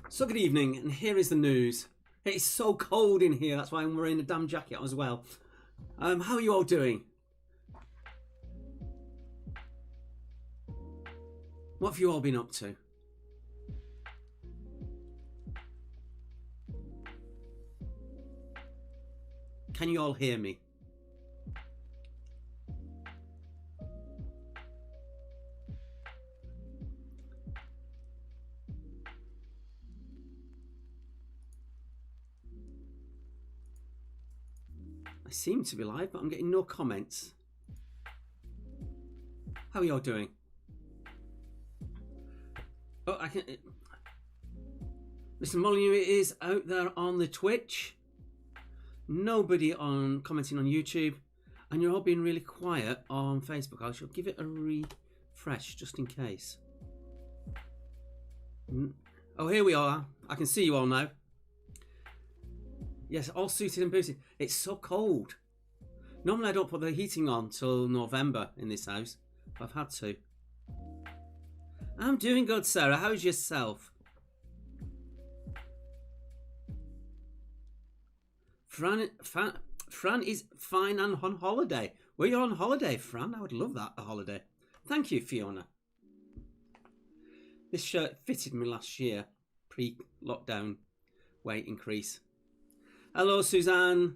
So good evening, and here is the news. It's so cold in here, that's why I'm wearing a damn jacket as well. How are you all doing? What have you all been up to? Can you all hear me? I seem to be live, but I'm getting no comments. How are you all doing? Oh, I can. Mr. Molyneux is out there on the Twitch. Nobody on commenting on YouTube, and you're all being really quiet on Facebook. I shall give it a refresh just in case. Oh, here we are. I can see you all now. Yes, all suited and booted. It's so cold. Normally I don't put the heating on till November in this house, but I've had to. I'm doing good, Sarah. How's yourself? Fran is fine and on holiday. Were you on holiday, Fran? I would love that, a holiday. Thank you, Fiona. This shirt fitted me last year, pre-lockdown weight increase. Hello, Suzanne.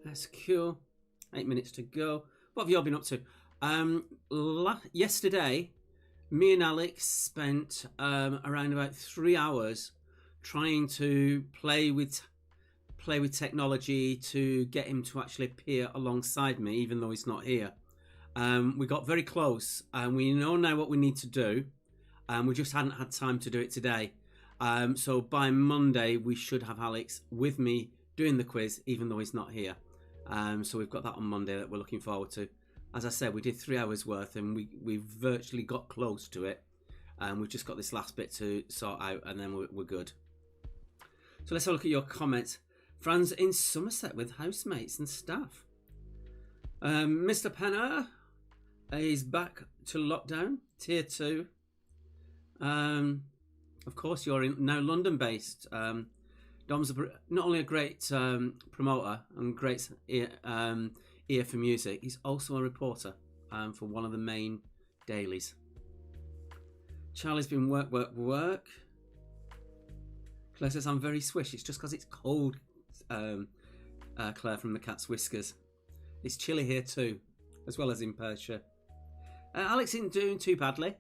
That's cool. 8 minutes to go. What have you all been up to? Yesterday, me and Alex spent around about 3 hours trying to play with technology to get him to actually appear alongside me, even though he's not here. We got very close, and we know now what we need to do. We just hadn't had time to do it today. So by Monday, we should have Alex with me doing the quiz, even though he's not here. So we've got that on Monday that we're looking forward to. As I said, we did 3 hours worth, and we virtually got close to it. We've just got this last bit to sort out, and then we're good. So let's have a look at your comments. Fran's in Somerset with housemates and staff. Mr. Penner is back to lockdown, tier 2. Of course, you're now London-based. Dom's not only a great promoter and great ear for music, he's also a reporter for one of the main dailies. Charlie's been work. Claire says, I'm very swish. It's just because it's cold, Claire from the Cat's Whiskers. It's chilly here too, as well as in Perthshire. Alex isn't doing too badly.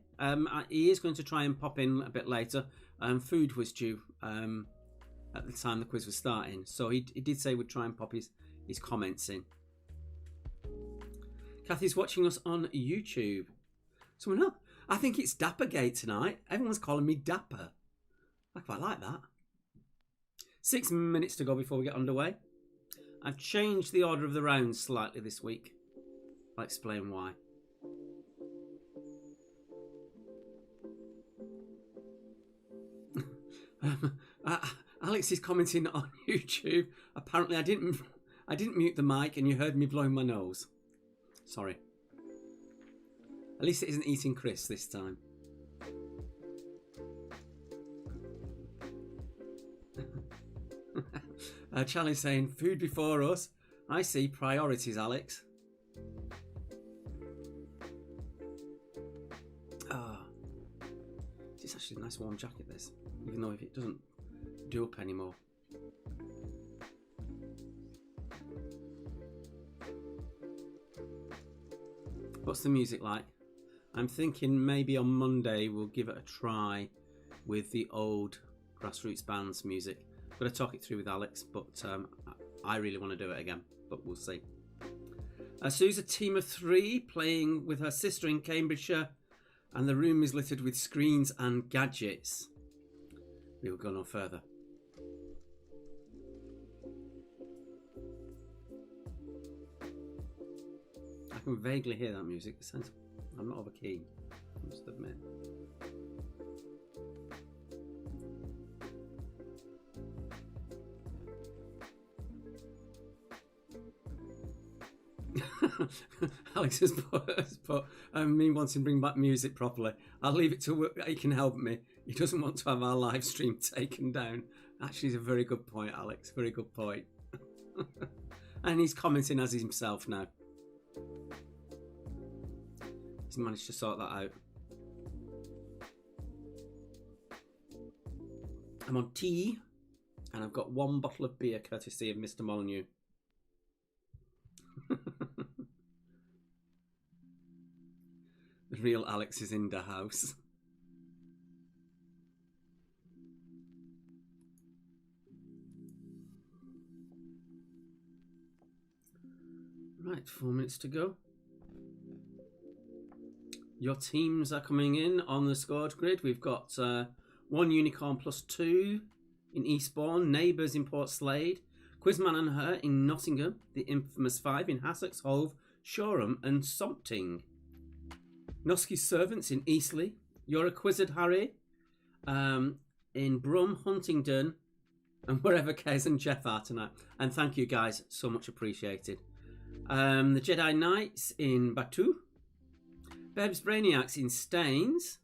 He is going to try and pop in a bit later. Food was due at the time the quiz was starting, so he did say we'd try and pop his comments in. Kathy's watching us on YouTube. So no, I think it's Dappergate tonight. Everyone's calling me Dapper. I quite like that. 6 minutes to go before we get underway. I've changed the order of the rounds slightly this week. I'll explain why. Alex is commenting on YouTube. Apparently I didn't mute the mic and you heard me blowing my nose. Sorry. At least it isn't eating Chris this time. Charlie's saying, food before us. I see priorities, Alex. It's actually a nice warm jacket, this. Even though if it doesn't do up anymore. What's the music like? I'm thinking maybe on Monday we'll give it a try with the old Grassroots Bands music. Got to talk it through with Alex, but I really want to do it again, but we'll see. Sue's a team of 3 playing with her sister in Cambridgeshire, and the room is littered with screens and gadgets. We will go no further. I can vaguely hear that music. It sounds, I'm not over keen, I must admit. Alex has put me wanting to bring back music properly. I'll leave it to work. He can help me. He doesn't want to have our live stream taken down. Actually, it's a very good point, Alex. Very good point. And he's commenting as himself now. He's managed to sort that out. I'm on tea, and I've got 1 bottle of beer courtesy of Mr. Molyneux. The real Alex is in the house. Right, 4 minutes to go. Your teams are coming in on the scored grid. We've got 1 Unicorn plus 2 in Eastbourne, Neighbours in Port Slade, Quizman and Her in Nottingham, the infamous 5 in Hassocks, Hove, Shoreham and Sompting. Noski's Servants in Eastleigh, You're a Quizzard Harry in Brum, Huntingdon, and wherever Kez and Jeff are tonight. And thank you guys, so much appreciated. The Jedi Knights in Batu, Beb's Brainiacs in Staines,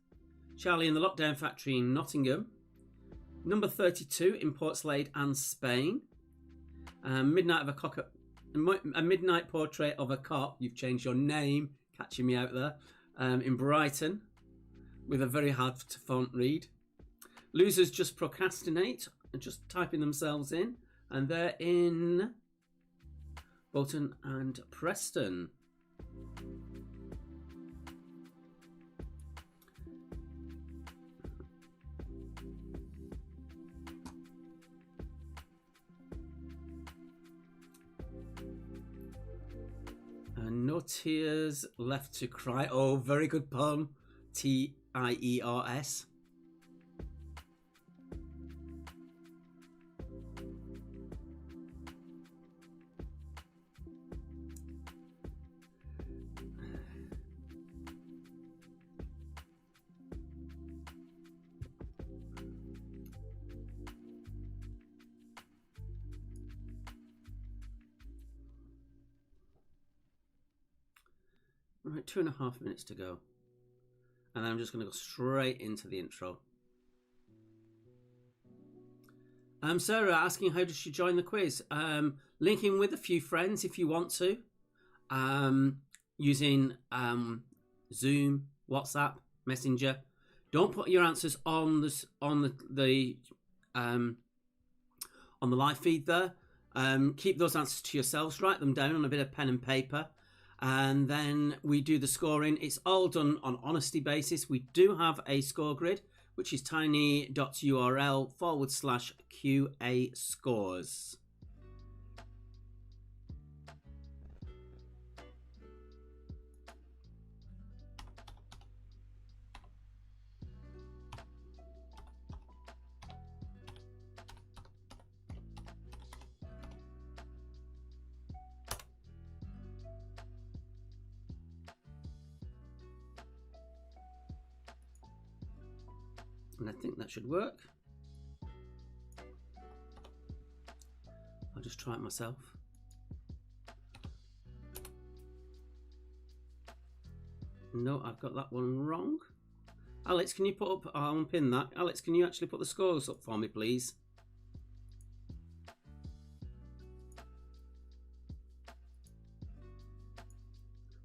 Charlie and the Lockdown Factory in Nottingham, Number 32 in Port Slade and Spain, a Midnight Portrait of a Cop, you've changed your name, catching me out there, in Brighton, with a very hard to font read. Losers Just Procrastinate, and just typing themselves in, and they're in Bolton and Preston. No Tears Left to Cry. Oh, very good pun. Tiers. Right, 2.5 minutes to go. And then I'm just going to go straight into the intro. Sarah asking how does she join the quiz? Linking with a few friends if you want to. Using Zoom, WhatsApp, Messenger. Don't put your answers on the live feed there. Keep those answers to yourselves. Write them down on a bit of pen and paper. And then we do the scoring. It's all done on honesty basis. We do have a score grid, which is tiny.url/QA scores. And I think that should work. I'll just try it myself. No, I've got that one wrong. Alex, can you put up, I'll unpin that. Alex, can you actually put the scores up for me, please?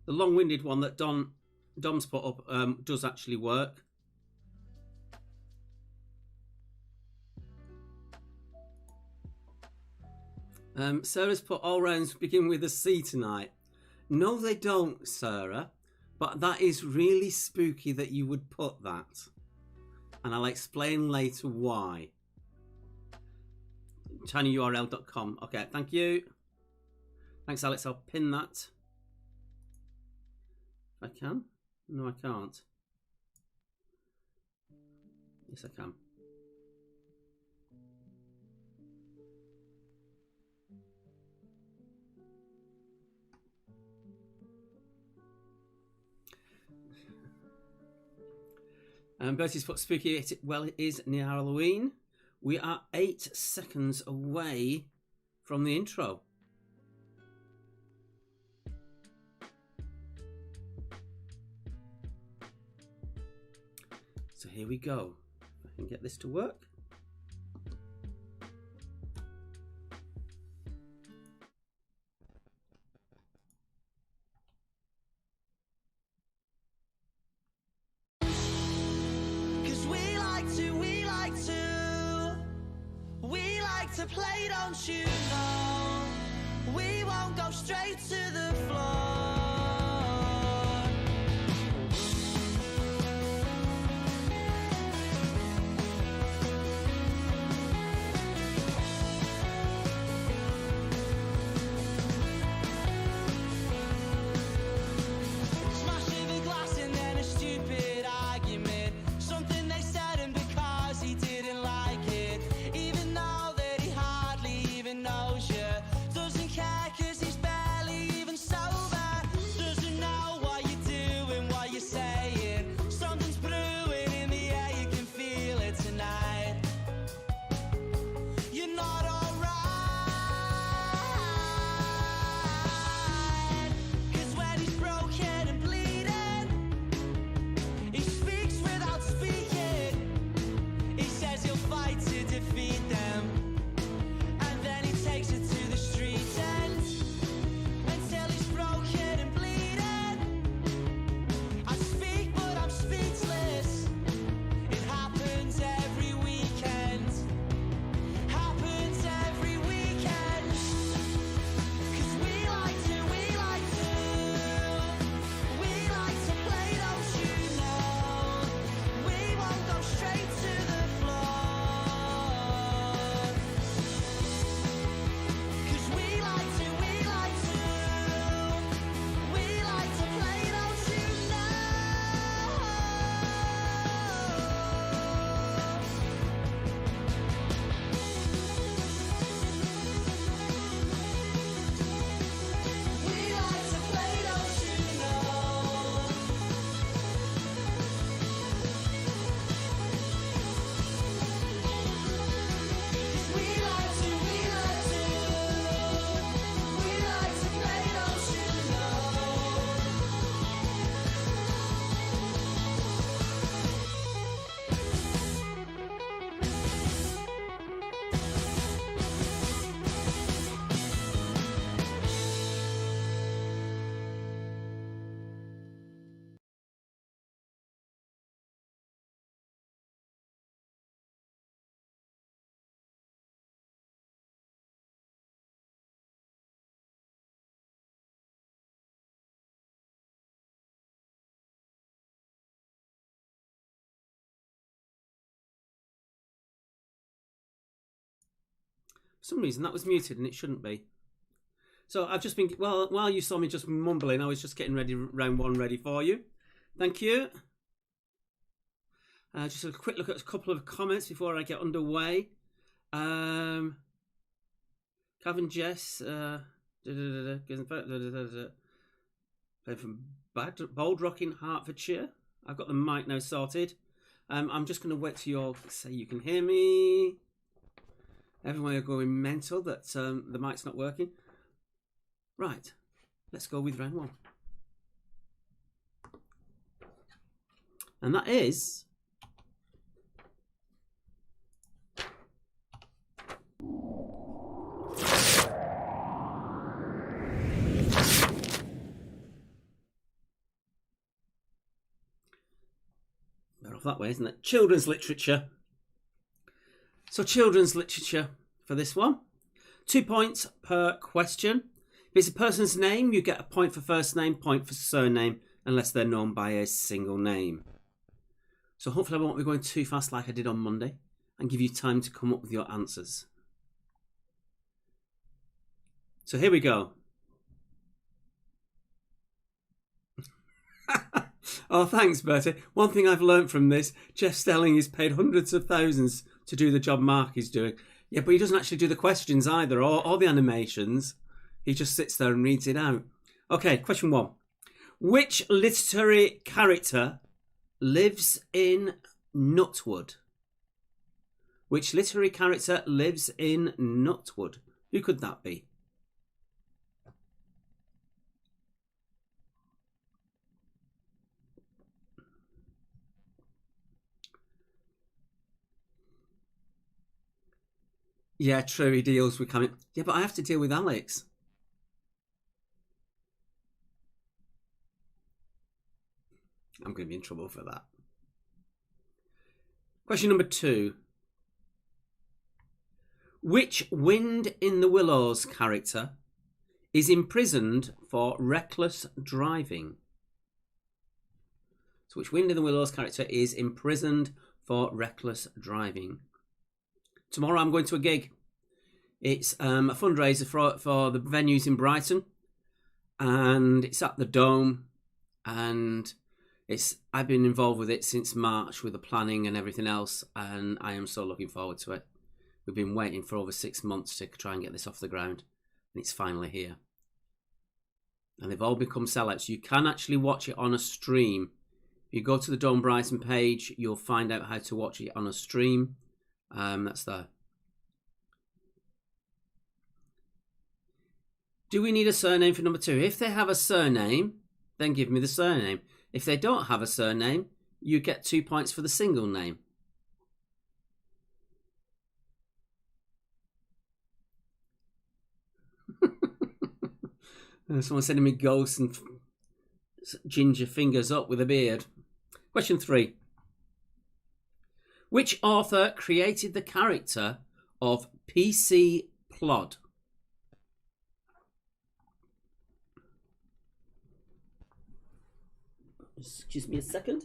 The long-winded one that Dom's put up does actually work. Sarah's put all rounds begin with a C tonight. No, they don't, Sarah. But that is really spooky that you would put that. And I'll explain later why. tinyurl.com. Okay, thank you. Thanks, Alex. I'll pin that. If I can. No, I can't. Yes, I can. Bertie's put spooky. Well, it is near Halloween. We are 8 seconds away from the intro. So here we go. If I can get this to work. To play, don't you know? We won't go straight to the floor. Smashing the glass and then a stupid argument. Something they said and because he didn't like it. Even though knows you, doesn't care cause he's barely even sober, doesn't know what you're doing, what you're saying, something's brewing in the air, you can feel it tonight, you're not alright, cause when he's broken and bleeding, he speaks without speaking, he says he'll fight to defeat them, takes it to the street end until he's broken and bleeding. I speak but I'm speechless. It happens every weekend. Happens every weekend. Cause we like to play, don't you know? We won't go straight to the floor. For some reason that was muted and it shouldn't be. So I've just been, well, while you saw me just mumbling, I was just getting ready, round one ready for you. Thank you. Just a quick look at a couple of comments before I get underway. Kevin Jess, playing from Bold Rock in Hertfordshire. I've got the mic now sorted. I'm just going to wait till you say you can hear me. Everyone are going mental that the mic's not working. Right, let's go with round one. And that is... We're off that way, isn't it? Children's literature. So children's literature for this one. 2 points per question. If it's a person's name, you get a point for first name, point for surname, unless they're known by a single name. So hopefully I won't be going too fast like I did on Monday and give you time to come up with your answers. So here we go. Oh, thanks, Bertie. One thing I've learnt from this, Jeff Stelling is paid hundreds of thousands to do the job Mark is doing. Yeah, but he doesn't actually do the questions either, or the animations. He just sits there and reads it out. Okay, question 1. Which literary character lives in Nutwood? Which literary character lives in Nutwood? Who could that be? Yeah, true, he deals with coming. Yeah, but I have to deal with Alex. I'm going to be in trouble for that. Question number 2. Which Wind in the Willows character is imprisoned for reckless driving? So which Wind in the Willows character is imprisoned for reckless driving? Tomorrow I'm going to a gig. It's a fundraiser for the venues in Brighton, and it's at the Dome, and I've been involved with it since March with the planning and everything else, and I am so looking forward to it. We've been waiting for over 6 months to try and get this off the ground, and it's finally here. And they've all become sellouts. You can actually watch it on a stream. If you go to the Dome Brighton page, you'll find out how to watch it on a stream. That's there. Do we need a surname for number 2? If they have a surname, then give me the surname. If they don't have a surname, you get 2 points for the single name. Someone sending me ghosts and ginger fingers up with a beard. Question 3. Which author created the character of PC Plod? Excuse me a second.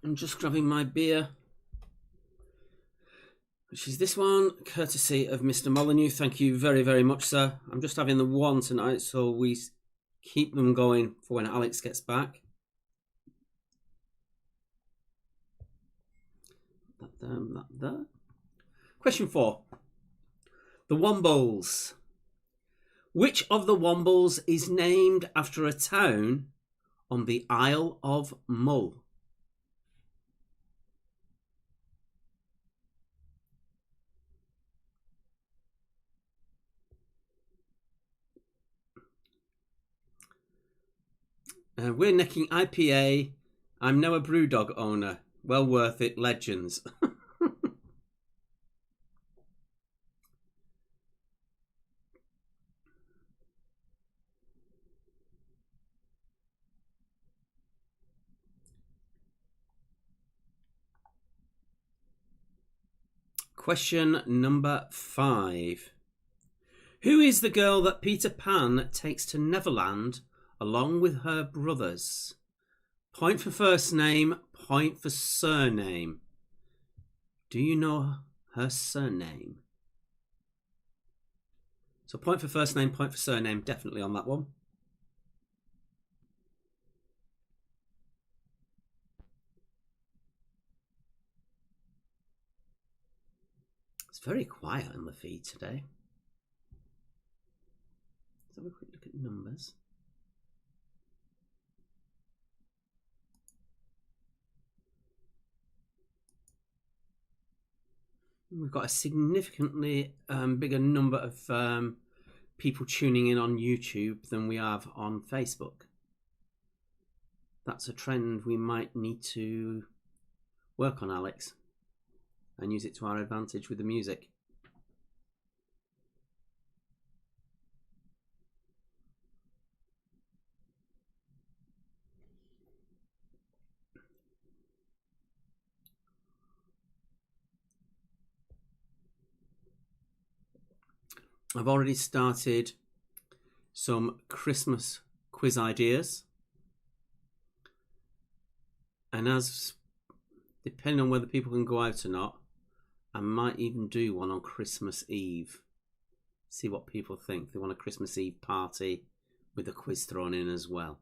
I'm just grabbing my beer, which is this one, courtesy of Mr. Molyneux. Thank you very, very much, sir. I'm just having the one tonight, so we keep them going for when Alex gets back. That there. Question 4. The Wombles. Which of the Wombles is named after a town on the Isle of Mull? We're necking IPA. I'm now a Brewdog owner. Well worth it. Legends. Question number 5. Who is the girl that Peter Pan takes to Neverland along with her brothers? Point for first name, point for surname. Do you know her surname? So point for first name, point for surname, definitely on that one. It's very quiet on the feed today. Let's have a quick look at numbers. We've got a significantly bigger number of people tuning in on YouTube than we have on Facebook. That's a trend we might need to work on, Alex, and use it to our advantage with the music. I've already started some Christmas quiz ideas, and as depending on whether people can go out or not, I might even do one on Christmas Eve. See what people think. They want a Christmas Eve party with a quiz thrown in as well.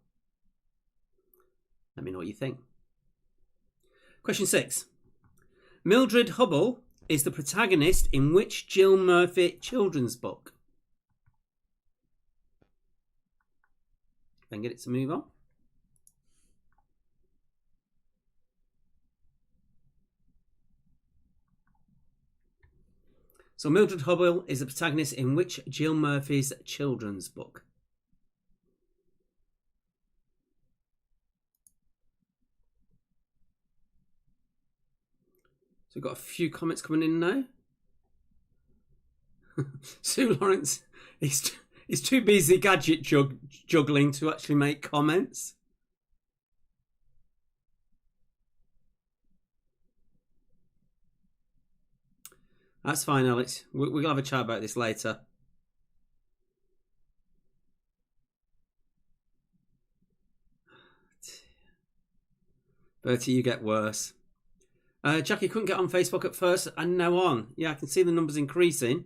Let me know what you think. Question 6. Mildred Hubble is the protagonist in which Jill Murphy children's book? Then get it to move on. So Mildred Hubble is the protagonist in which Jill Murphy's children's book? So we've got a few comments coming in now. Sue Lawrence is too busy gadget juggling to actually make comments. That's fine, Alex. We'll have a chat about this later. Bertie, you get worse. Jackie couldn't get on Facebook at first and now on. Yeah, I can see the numbers increasing.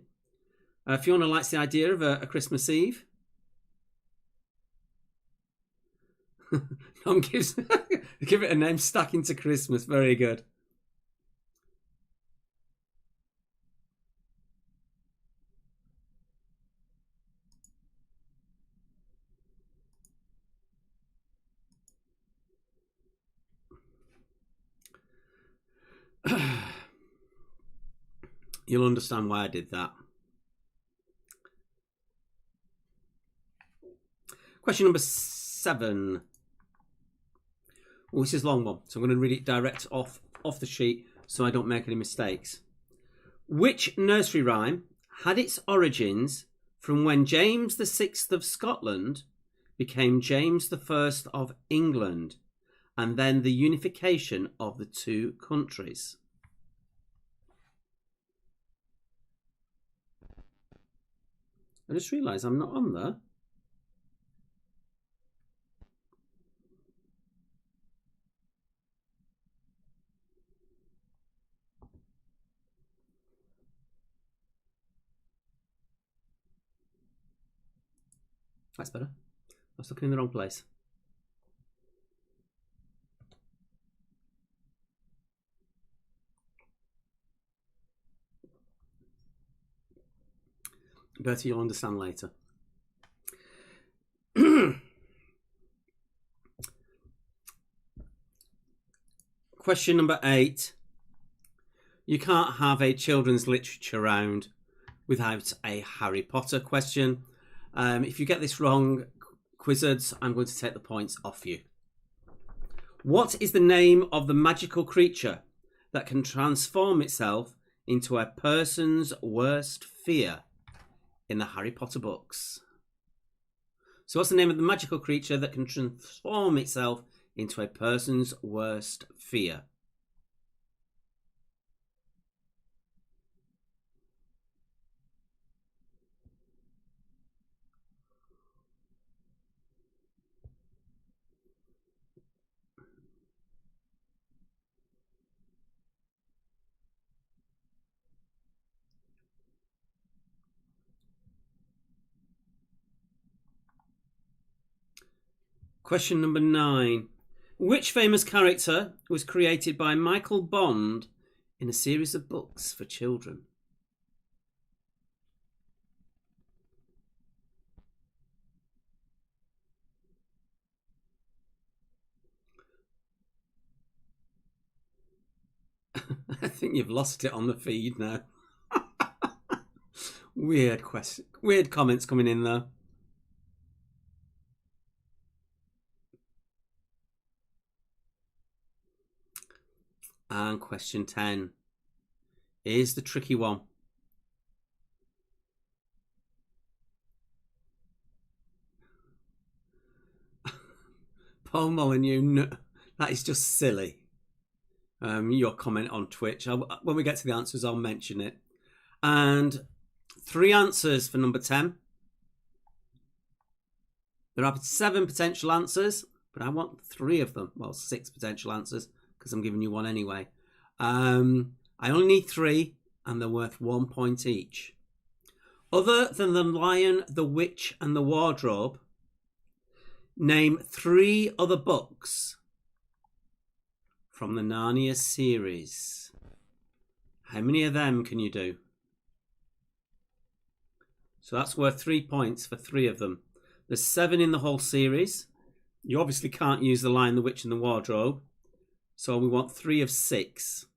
Fiona likes the idea of a Christmas Eve. Tom gives give it a name, Stacking to Christmas. Very good. You'll understand why I did that. Question number 7. Oh, this is a long one, so I'm going to read it direct off the sheet so I don't make any mistakes. Which nursery rhyme had its origins from when James VI of Scotland became James I of England, and then the unification of the two countries? I just realised I'm not on there. That's better. I was looking in the wrong place. Bertie, you'll understand later. Question number 8. You can't have a children's literature round without a Harry Potter question. If you get this wrong, Quizzards, I'm going to take the points off you. What is the name of the magical creature that can transform itself into a person's worst fear in the Harry Potter books? So what's the name of the magical creature that can transform itself into a person's worst fear? Question number 9. Which famous character was created by Michael Bond in a series of books for children? I think you've lost it on the feed now. Weird question. Weird comments coming in there. And question 10 is the tricky one. Paul Molyneux, that is just silly. Your comment on Twitch. When we get to the answers, I'll mention it. And 3 answers for number 10. There are 7 potential answers, but I want 3 of them. Well, 6 potential answers, because I'm giving you one anyway. I only need 3, and they're worth 1 point each. Other than The Lion, the Witch and the Wardrobe, name 3 other books from the Narnia series. How many of them can you do? So that's worth 3 points for 3 of them. There's 7 in the whole series. You obviously can't use The Lion, the Witch and the Wardrobe. So we want 3 of 6.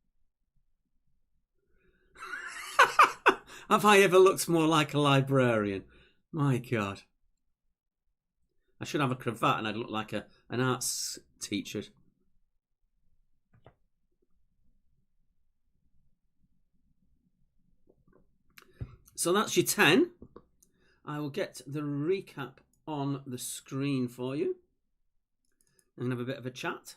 Have I ever looked more like a librarian? My God. I should have a cravat and I'd look like an arts teacher. So that's your 10. I will get the recap on the screen for you and have a bit of a chat.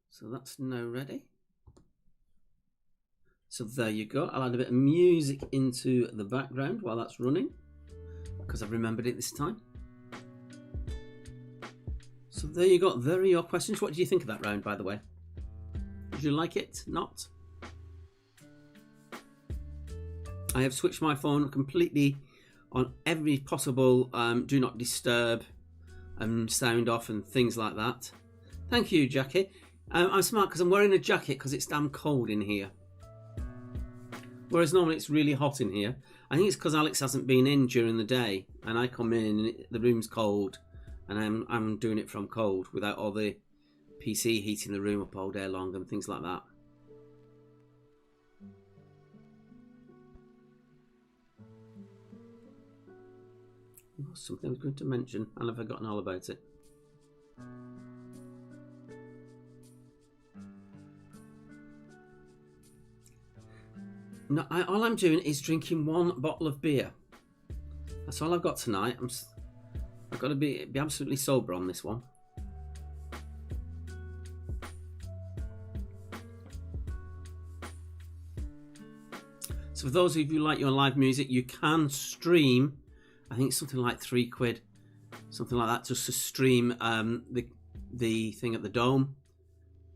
So that's now ready. So there you go. I'll add a bit of music into the background while that's running, because I've remembered it this time. So there you go. There are your questions. What do you think of that round, by the way? Did you like it? Not? I have switched my phone completely on every possible do not disturb and sound off and things like that. Thank you, Jackie. I'm smart because I'm wearing a jacket because it's damn cold in here. Whereas normally it's really hot in here. I think it's because Alex hasn't been in during the day, and I come in and the room's cold, and I'm doing it from cold without all the PC heating the room up all day long and things like that. Something I was going to mention and I've forgotten all about it. No, all I'm doing is drinking 1 bottle of beer. That's all I've got tonight. I've got to be absolutely sober on this one. So for those of you who like your live music, you can stream. I think it's something like £3, something like that, just to stream the thing at the Dome,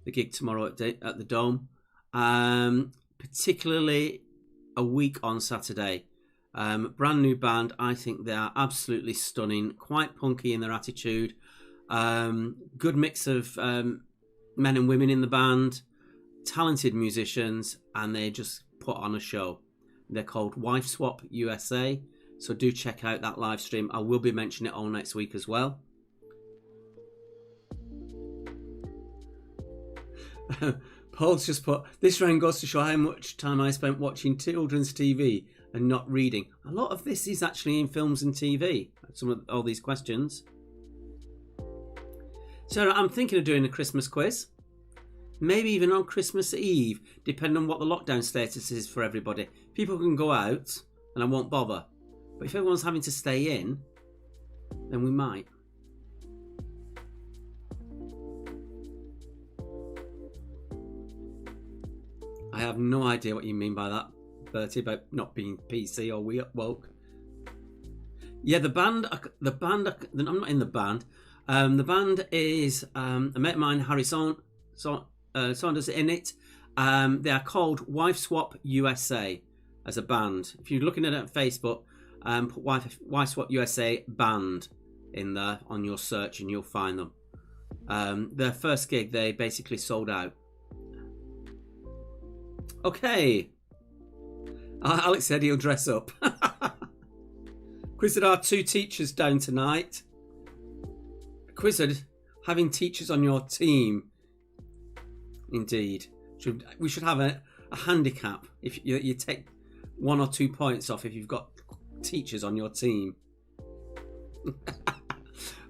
the gig tomorrow at the Dome. Particularly a week on Saturday. Brand new band. I think they are absolutely stunning, quite punky in their attitude. Good mix of men and women in the band, talented musicians, and they just put on a show. They're called Wife Swap USA, so do check out that live stream. I will be mentioning it all next week as well. Paul's just put, this round goes to show how much time I spent watching children's TV and not reading. A lot of this is actually in films and TV, some of all these questions. So I'm thinking of doing a Christmas quiz. Maybe even on Christmas Eve, depending on what the lockdown status is for everybody. People can go out and I won't bother. But if everyone's having to stay in, then we might. I have no idea what you mean by that, Bertie, about not being PC or woke. Yeah, the band. I'm not in the band. The band is a mate of mine, Harry Saunders, in it. They are called Wife Swap USA as a band. If you're looking at it on Facebook, put Wife Swap USA band in there on your search and you'll find them. Their first gig, they basically sold out. Okay. Alex said he'll dress up. Quizzard are 2 teachers down tonight. Quizzard, having teachers on your team. Indeed. We should have a handicap. If you take 1 or 2 points off if you've got teachers on your team.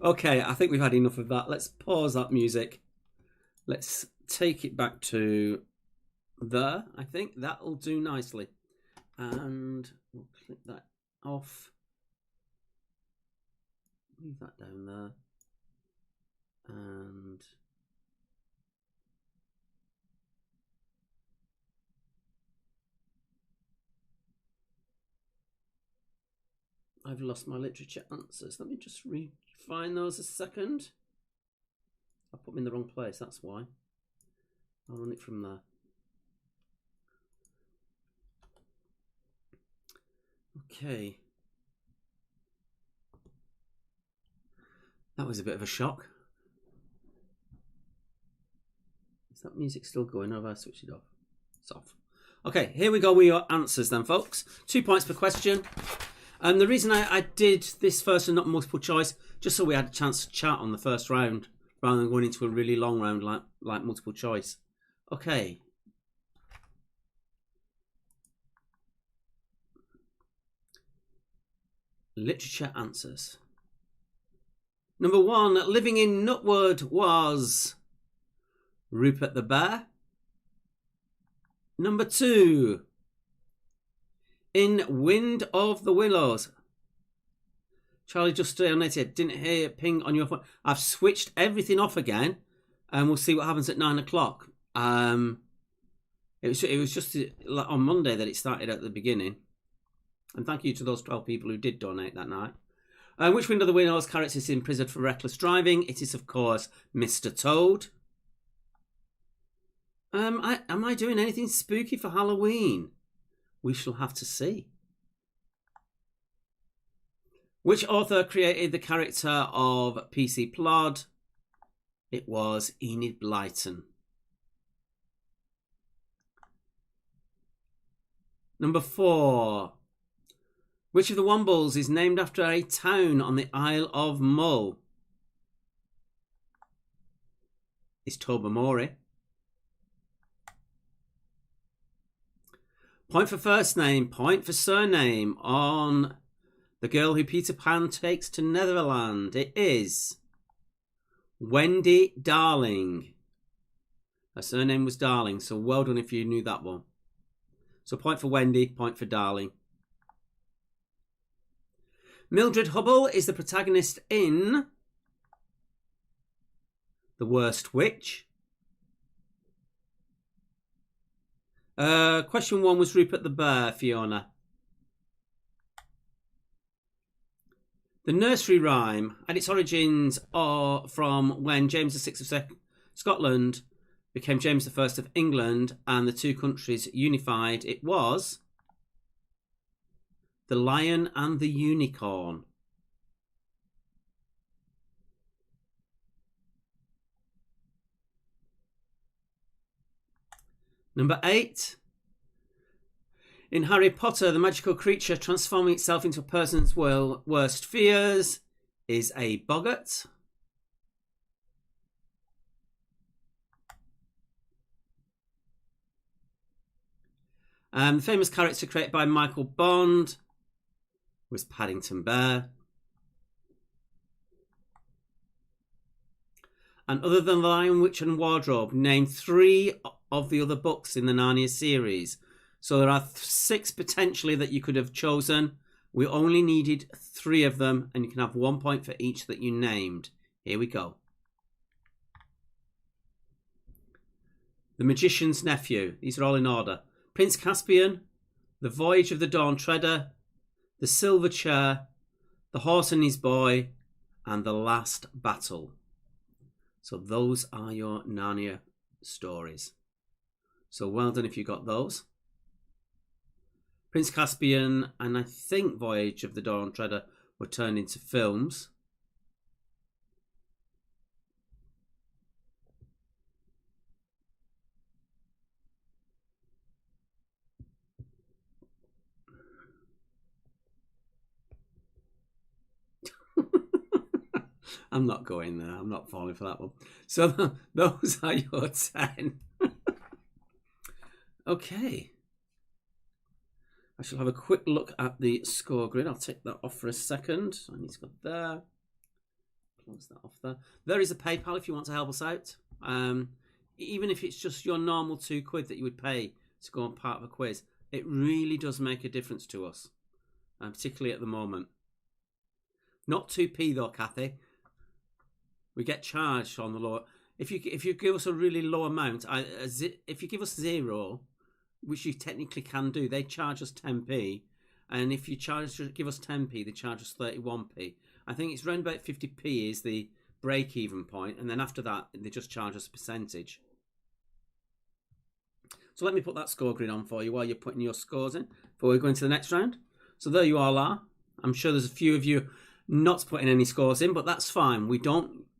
Okay, I think we've had enough of that. Let's pause that music. Let's take it back to there. I think that'll do nicely. And we'll click that off. Leave that down there. And I've lost my literature answers. Let me just find those a second. I put them in the wrong place, that's why. I'll run it from there. Okay. That was a bit of a shock. Is that music still going, or have I switched it off? It's off. Okay, here we go with your answers then, folks. 2 points per question. And the reason I did this first and not multiple choice, just so we had a chance to chat on the first round, rather than going into a really long round like multiple choice. Okay. Literature answers. Number 1, living in Nutwood was Rupert the Bear. Number 2, in Wind of the Willows. Charlie just donated. Didn't hear it ping on your phone. I've switched everything off again, and we'll see what happens at 9 o'clock. It was just on Monday that it started at the beginning. And thank you to those 12 people who did donate that night. Which Wind of the Willows character is imprisoned for reckless driving? It is, of course, Mr. Toad. Am I doing anything spooky for Halloween? We shall have to see. Which author created the character of PC Plod? It was Enid Blyton. Number 4. Which of the Wombles is named after a town on the Isle of Mull? It's Tobermory. Point for first name, point for surname on the girl who Peter Pan takes to Neverland. It is Wendy Darling. Her surname was Darling, so well done if you knew that one. So point for Wendy, point for Darling. Mildred Hubble is the protagonist in The Worst Witch. Question 1 was Rupert the Bear, Fiona. The nursery rhyme had its origins from when James VI of Scotland became James I of England and the two countries unified. It was The Lion and the Unicorn. Number 8. In Harry Potter, the magical creature transforming itself into a person's worst fears is a boggart. The famous character created by Michael Bond was Paddington Bear. And other than The Lion, Witch and Wardrobe, name 3 of the other books in the Narnia series. So there are 6 potentially that you could have chosen. We only needed 3 of them, and you can have 1 point for each that you named. Here we go. The Magician's Nephew. These are all in order. Prince Caspian, The Voyage of the Dawn Treader, The Silver Chair, The Horse and His Boy, and The Last Battle. So those are your Narnia stories. So well done if you got those. Prince Caspian and I think Voyage of the Dawn Treader were turned into films. I'm not going there. I'm not falling for that one. So those are your 10. Okay. I shall have a quick look at the score grid. I'll take that off for a second. I need to go there. Close that off there. There is a PayPal if you want to help us out. Even if it's just your normal £2 that you would pay to go on part of a quiz, it really does make a difference to us, particularly at the moment. Not 2p though, Kathy. We get charged on the lower. If you give us a really low amount, if you give us 0, which you technically can do, they charge us 10p, and if you give us 10p, they charge us 31p. I think it's around about 50p is the break-even point, and then after that, they just charge us a percentage. So let me put that score grid on for you while you're putting your scores in before we go into the next round. So there you all are. I'm sure there's a few of you not putting any scores in, but that's fine.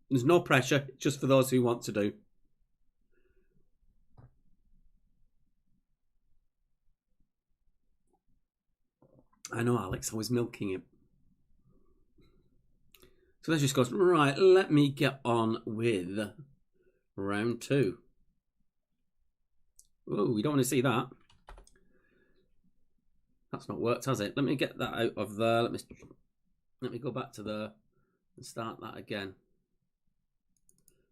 There's no pressure, just for those who want to do. I know, Alex, I was milking it. So let's just go, right, let me get on with round 2. Oh, we don't want to see that. That's not worked, has it? Let me get that out of there. Let me go back to there and start that again.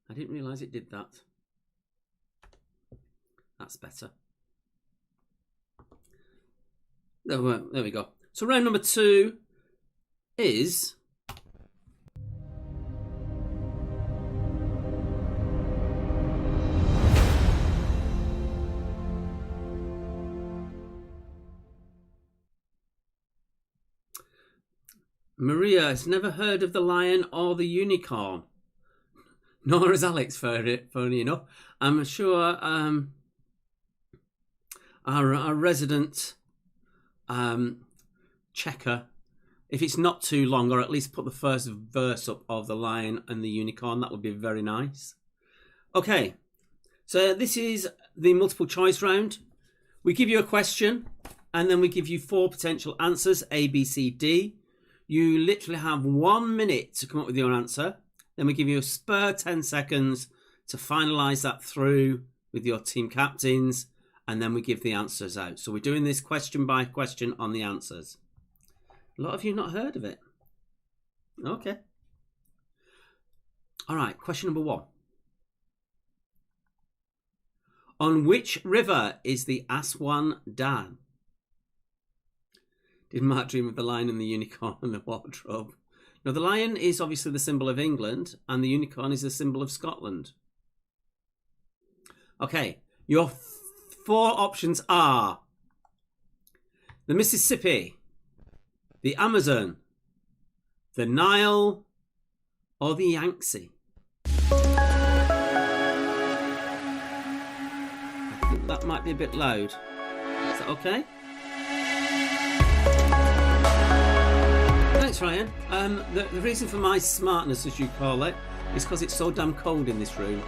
I didn't realise it did that. That's better. There we go. So round number 2 is... Maria has never heard of the lion or the unicorn. Nor has Alex, funny enough. I'm sure our resident checker, if it's not too long, or at least put the first verse up of the lion and the unicorn, that would be very nice. Okay, so this is the multiple choice round. We give you a question and then we give you 4 potential answers, A, B, C, D. You literally have 1 minute to come up with your answer. Then we give you a spare 10 seconds to finalise that through with your team captains, and then we give the answers out. So we're doing this question by question on the answers. A lot of you not heard of it. Okay. All right, question number 1. On which river is the Aswan Dam? Did Mark dream of the lion and the unicorn and the wardrobe? Now, the lion is obviously the symbol of England, and the unicorn is the symbol of Scotland. Okay, your 4 options are the Mississippi, the Amazon, the Nile, or the Yangtze. I think that might be a bit loud. Is that okay? Thanks, Ryan. The reason for my smartness, as you call it, is because it's so damn cold in this room.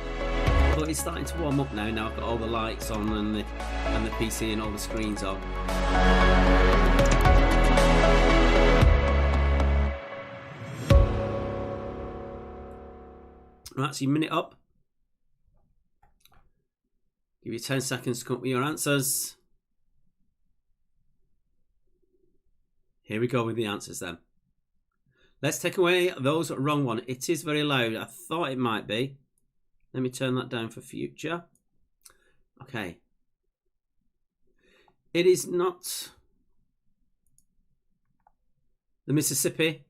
But it's starting to warm up now. Now I've got all the lights on and the PC and all the screens on. Right, so your minute up. Give you 10 seconds to come up with your answers. Here we go with the answers then. Let's take away those wrong one. It is very loud. I thought it might be. Let me turn that down for future. Okay. It is not the Mississippi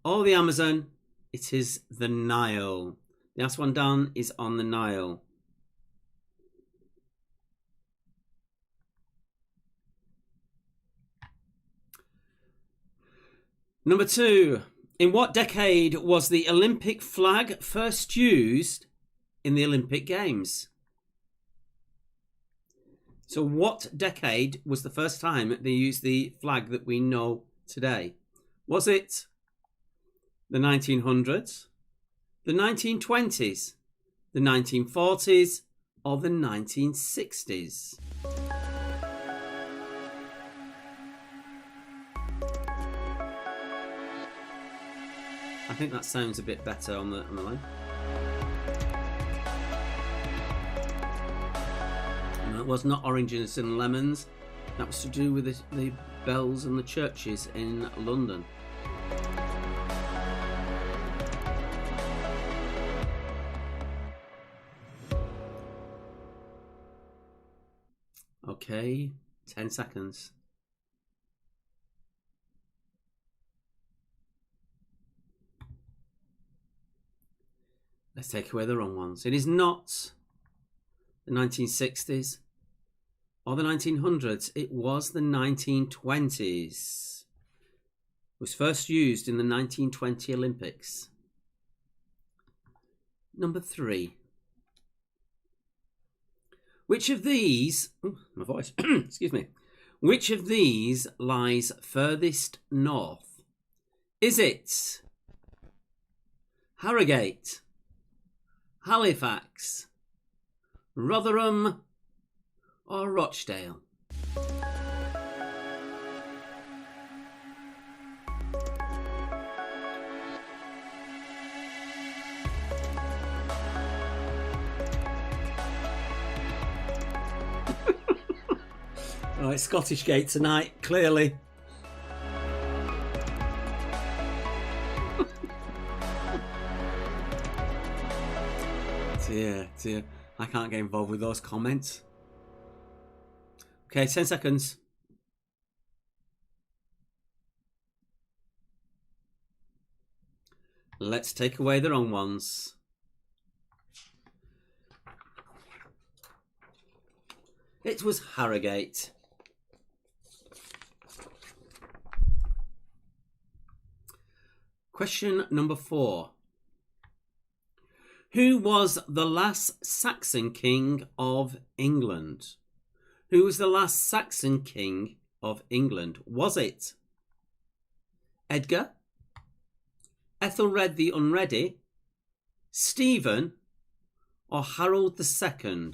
or the Amazon. It is the Nile. The Aswan Dam is on the Nile. Number 2. In what decade was the Olympic flag first used in the Olympic Games? So what decade was the first time they used the flag that we know today? Was it the 1900s, the 1920s, the 1940s, or the 1960s? I think that sounds a bit better on the line. No, it was not oranges and lemons. That was to do with the bells and the churches in London. Okay, 10 seconds. Let's take away the wrong ones. It is not the 1960s or the 1900s. It was the 1920s. It was first used in the 1920 Olympics. Number 3. Which of these... Oh, my voice. Excuse me. Which of these lies furthest north? Is it Harrogate, Halifax, Rotherham, or Rochdale? Oh, it's Scottish Gate tonight, clearly. Dear. I can't get involved with those comments. Okay, 10 seconds. Let's take away the wrong ones. It was Harrogate. Question number 4. Who was the last Saxon king of England? Who was the last Saxon king of England? Was it Edgar, Ethelred the Unready, Stephen, or Harold II?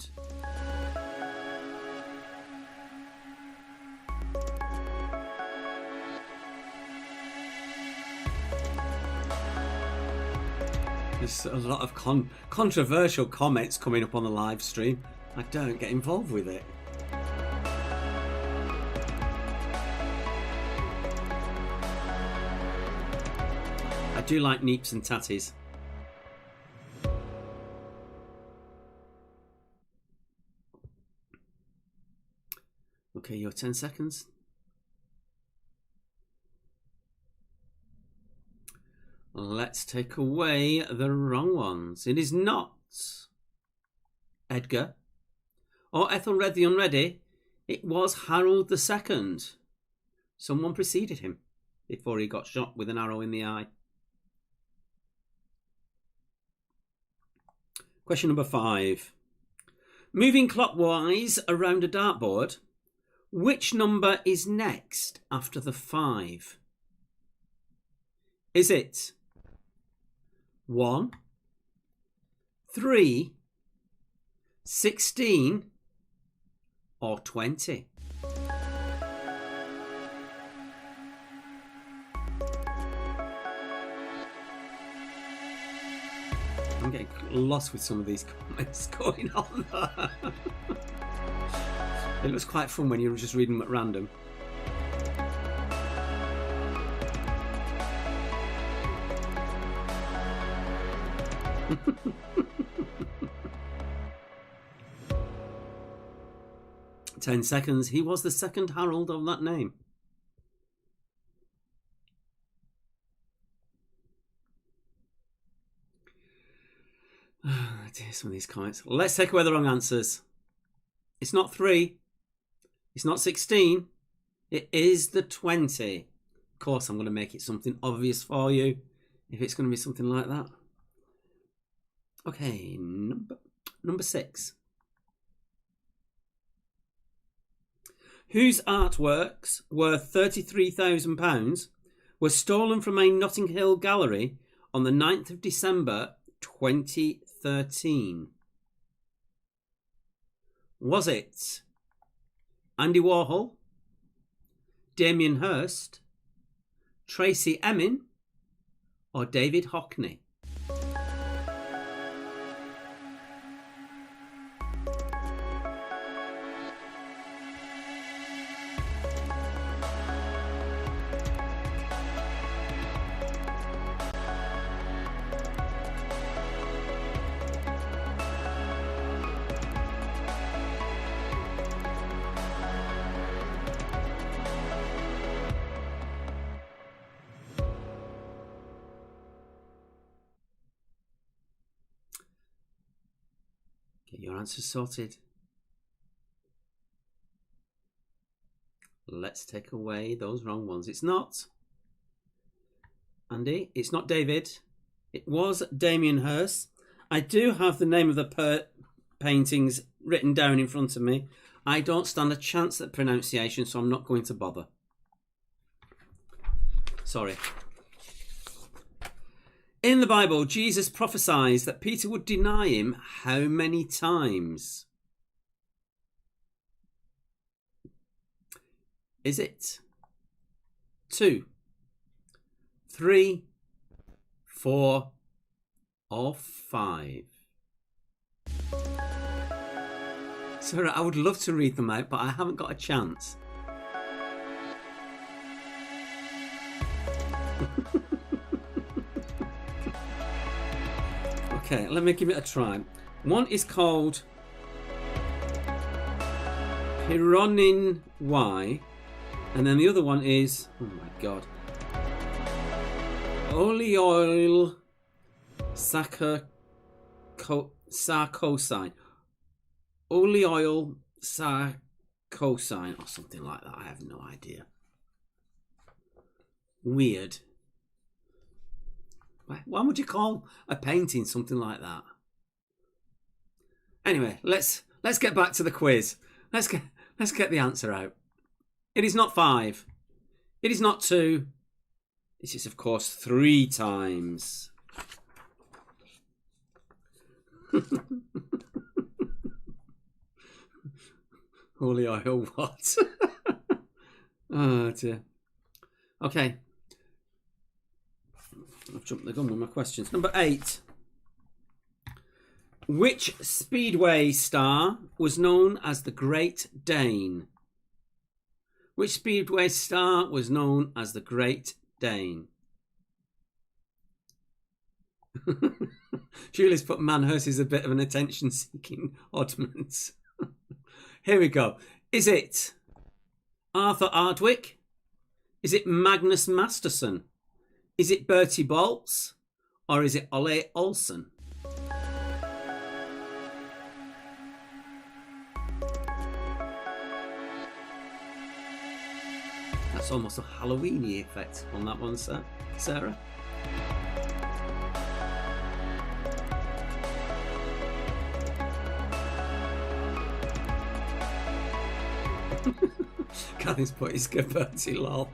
There's a lot of controversial comments coming up on the live stream. I don't get involved with it. I do like neeps and tatties. Okay, your 10 seconds. Let's take away the wrong ones. It is not Edgar or Ethelred the Unready. It was Harold II. Someone preceded him before he got shot with an arrow in the eye. Question number 5. Moving clockwise around a dartboard, which number is next after the 5? Is it 1, 3, 16, or 20? I'm getting lost with some of these comments going on there. It was quite fun when you were just reading them at random. Ten seconds. He was the second Harold of that name. Oh, dear, some of these comments. Let's take away the wrong answers. It's not 3. It's not 16. It is the 20. Of course, I'm going to make it something obvious for you if it's going to be something like that. Okay, number 6. Whose artworks, worth £33,000, were stolen from a Notting Hill gallery on the 9th of December 2013? Was it Andy Warhol, Damien Hirst, Tracy Emin, or David Hockney? Get your answers sorted. Let's take away those wrong ones. It's not Andy. It's not David. It was Damien Hirst. I do have the name of the paintings written down in front of me. I don't stand a chance at pronunciation, so I'm not going to bother. Sorry. In the Bible, Jesus prophesies that Peter would deny him how many times? Is it 2, 3, 4, or 5? Sorry, I would love to read them out, but I haven't got a chance. Okay, let me give it a try. One is called Pironin Y, and then the other one is, oh my god, Oleoil sarcosine. Oleoil sarcosine or something like that. I have no idea. Weird. Why would you call a painting something like that? Anyway, let's get back to the quiz. Let's get the answer out. It is not 5. It is not 2. This is, of course, 3 times. Holy oil, what? Oh dear. Okay. I've jumped the gun with my questions. Number 8. Which Speedway star was known as the Great Dane? Which Speedway star was known as the Great Dane? Julie's put Manhurst is a bit of an attention-seeking oddment. Here we go. Is it Arthur Ardwick? Is it Magnus Masterson? Is it Bertie Boltz? Or is it Ole Olsen? That's almost a Halloween-y effect on that one, Sarah. Kathy's put his Bertie lol.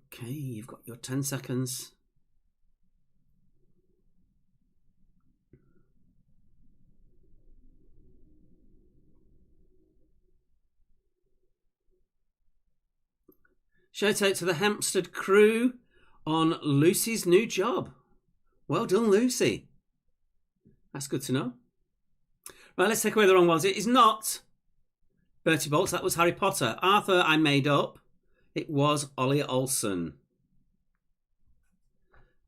Okay, you've got your 10 seconds. Shout out to the Hampstead crew on Lucy's new job. Well done, Lucy. That's good to know. Right, let's take away the wrong ones. It is not Bertie Boltz. That was Harry Potter. Arthur, I made up. It was Ole Olsen.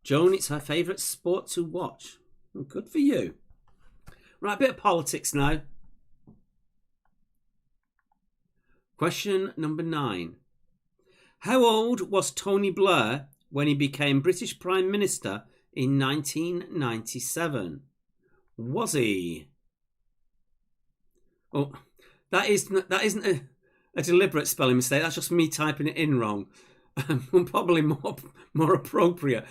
Joan, it's her favourite sport to watch. Well, good for you. Right, a bit of politics now. Question number 9. How old was Tony Blair when he became British Prime Minister in 1997? Was he? Oh, that isn't a deliberate spelling mistake. That's just me typing it in wrong. Probably more appropriate.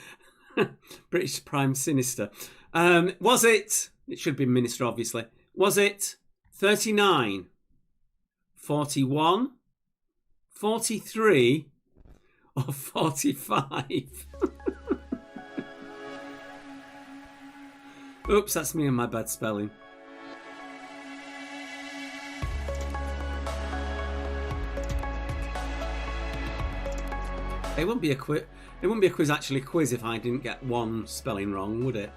British Prime Sinister. Was it? It should be Minister, obviously. Was it 39, 41, 43, or 45? Oops, that's me and my bad spelling. It wouldn't be a quiz. It wouldn't be a quiz actually quiz if I didn't get one spelling wrong, would it?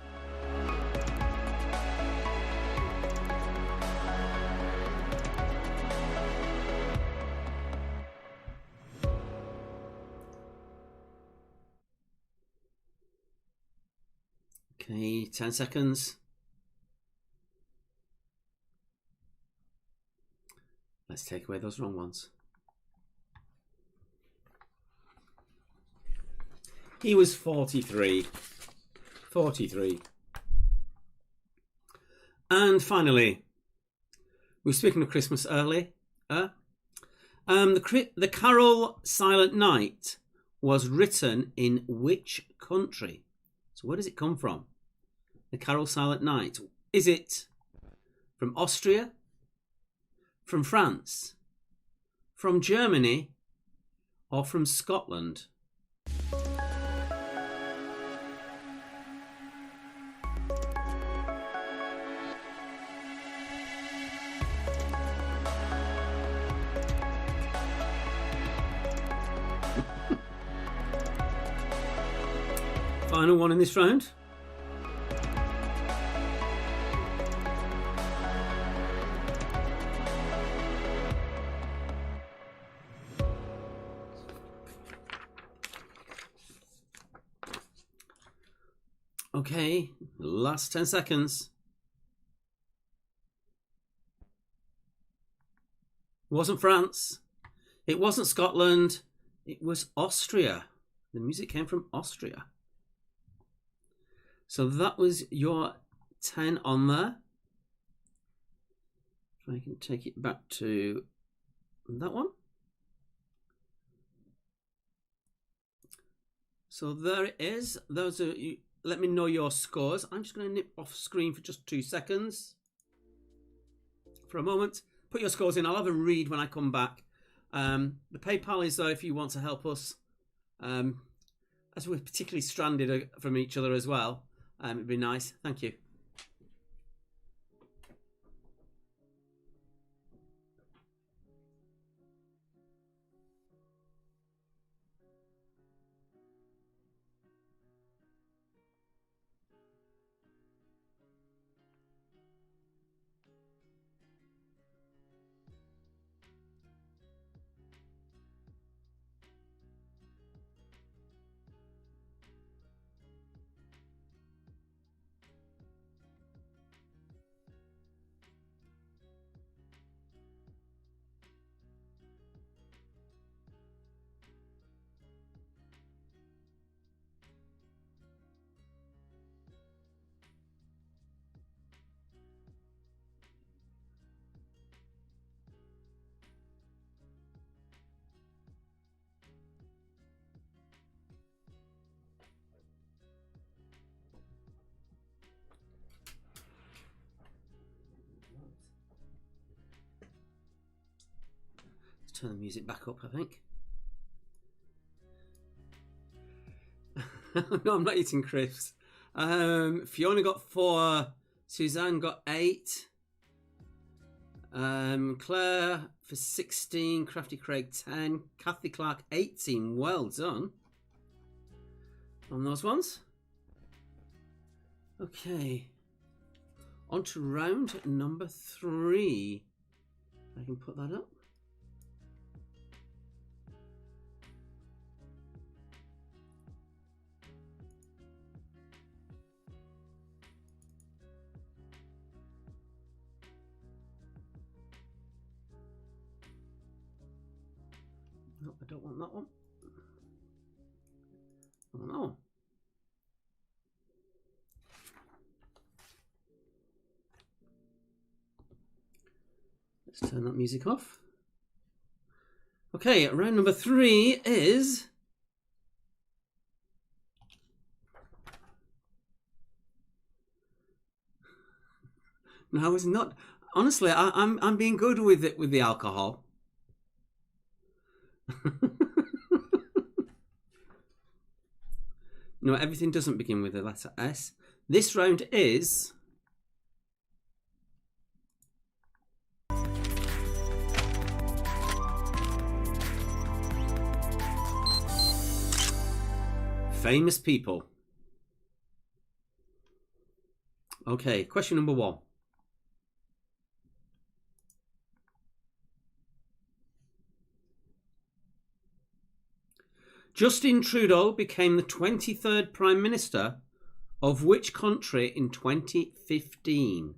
Okay, 10 seconds. Let's take away those wrong ones. He was 43. 43. And finally, we were speaking of Christmas early. The carol Silent Night was written in which country? So where does it come from? The Carol Silent Night. Is it from Austria, from France, from Germany, or from Scotland? Final one in this round. Okay, last 10 seconds. It wasn't France. It wasn't Scotland. It was Austria. The music came from Austria. So that was your 10 on there. If I can take it back to that one. So there it is. Those are you. Let me know your scores. I'm just going to nip off screen for just 2 seconds. For a moment. Put your scores in. I'll have a read when I come back. The PayPal is there if you want to help us. As we're particularly stranded from each other as well. It'd be nice. Thank you. Turn the music back up, I think. No, I'm not eating crisps. Fiona got 4. Suzanne got 8. Claire for 16. Crafty Craig 10. Kathy Clark 18. Well done on those ones. Okay. On to round number 3. I can put that up. No, I don't want that one. Oh no. Let's turn that music off. Okay, round number 3 is... No, it's not. Honestly, I'm being good with it with the alcohol. No, everything doesn't begin with the letter S. This round is... famous people. Okay, question number 1. Justin Trudeau became the 23rd Prime Minister of which country in 2015?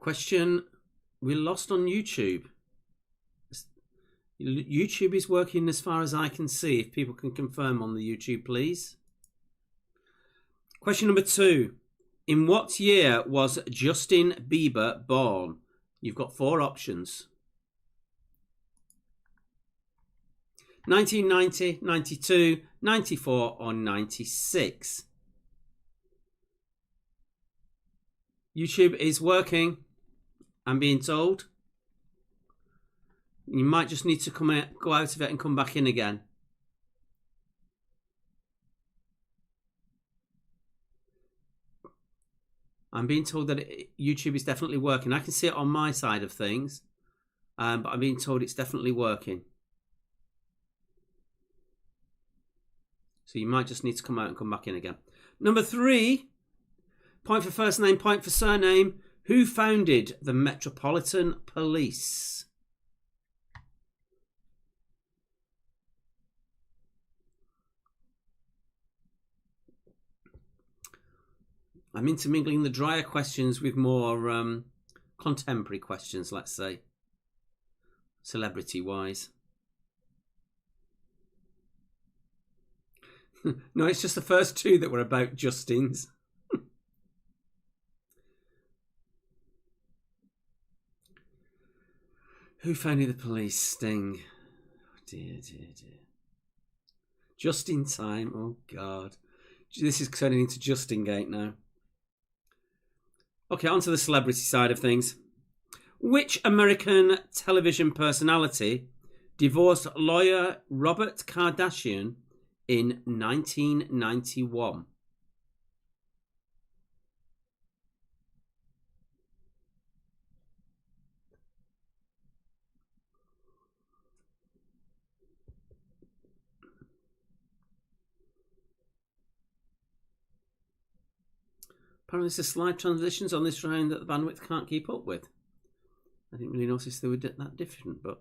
Question, we lost on YouTube. YouTube is working as far as I can see. If people can confirm on the YouTube, please. Question number 2. In what year was Justin Bieber born? You've got 4 options. 1990, 92, 94 or 96. YouTube is working, I'm being told. You might just need to go out of it and come back in again. I'm being told that YouTube is definitely working. I can see it on my side of things, but I'm being told it's definitely working. So you might just need to come out and come back in again. Number 3, point for first name, point for surname. Who founded the Metropolitan Police? I'm intermingling the drier questions with more contemporary questions, let's say, celebrity-wise. No, it's just the first 2 that were about Justins. Who founded the police? Sting. Oh, dear, dear, dear. Just in time. Oh, God. This is turning into Justin Gate now. Okay, on to the celebrity side of things. Which American television personality divorced lawyer Robert Kardashian in 1991? Apparently there's slide transitions on this round that the bandwidth can't keep up with. I didn't really notice they were that different, but...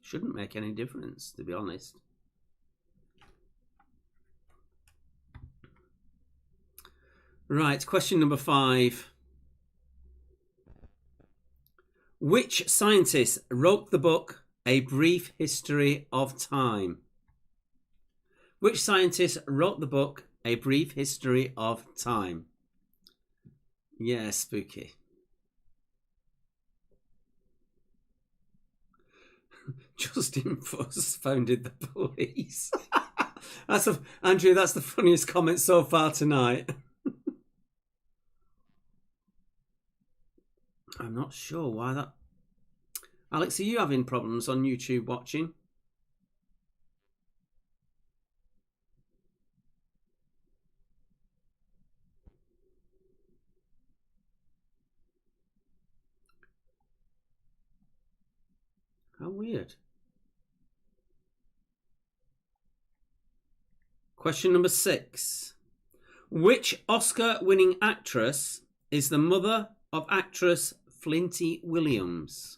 shouldn't make any difference, to be honest. Right, question number 5. Which scientist wrote the book A Brief History of Time? Which scientist wrote the book A Brief History of Time? Yeah, spooky. Justin Fuss founded the police. Andrew, that's the funniest comment so far tonight. I'm not sure why that... Alex, are you having problems on YouTube watching? How weird. Question number 6. Which Oscar-winning actress is the mother of actress Flinty Williams?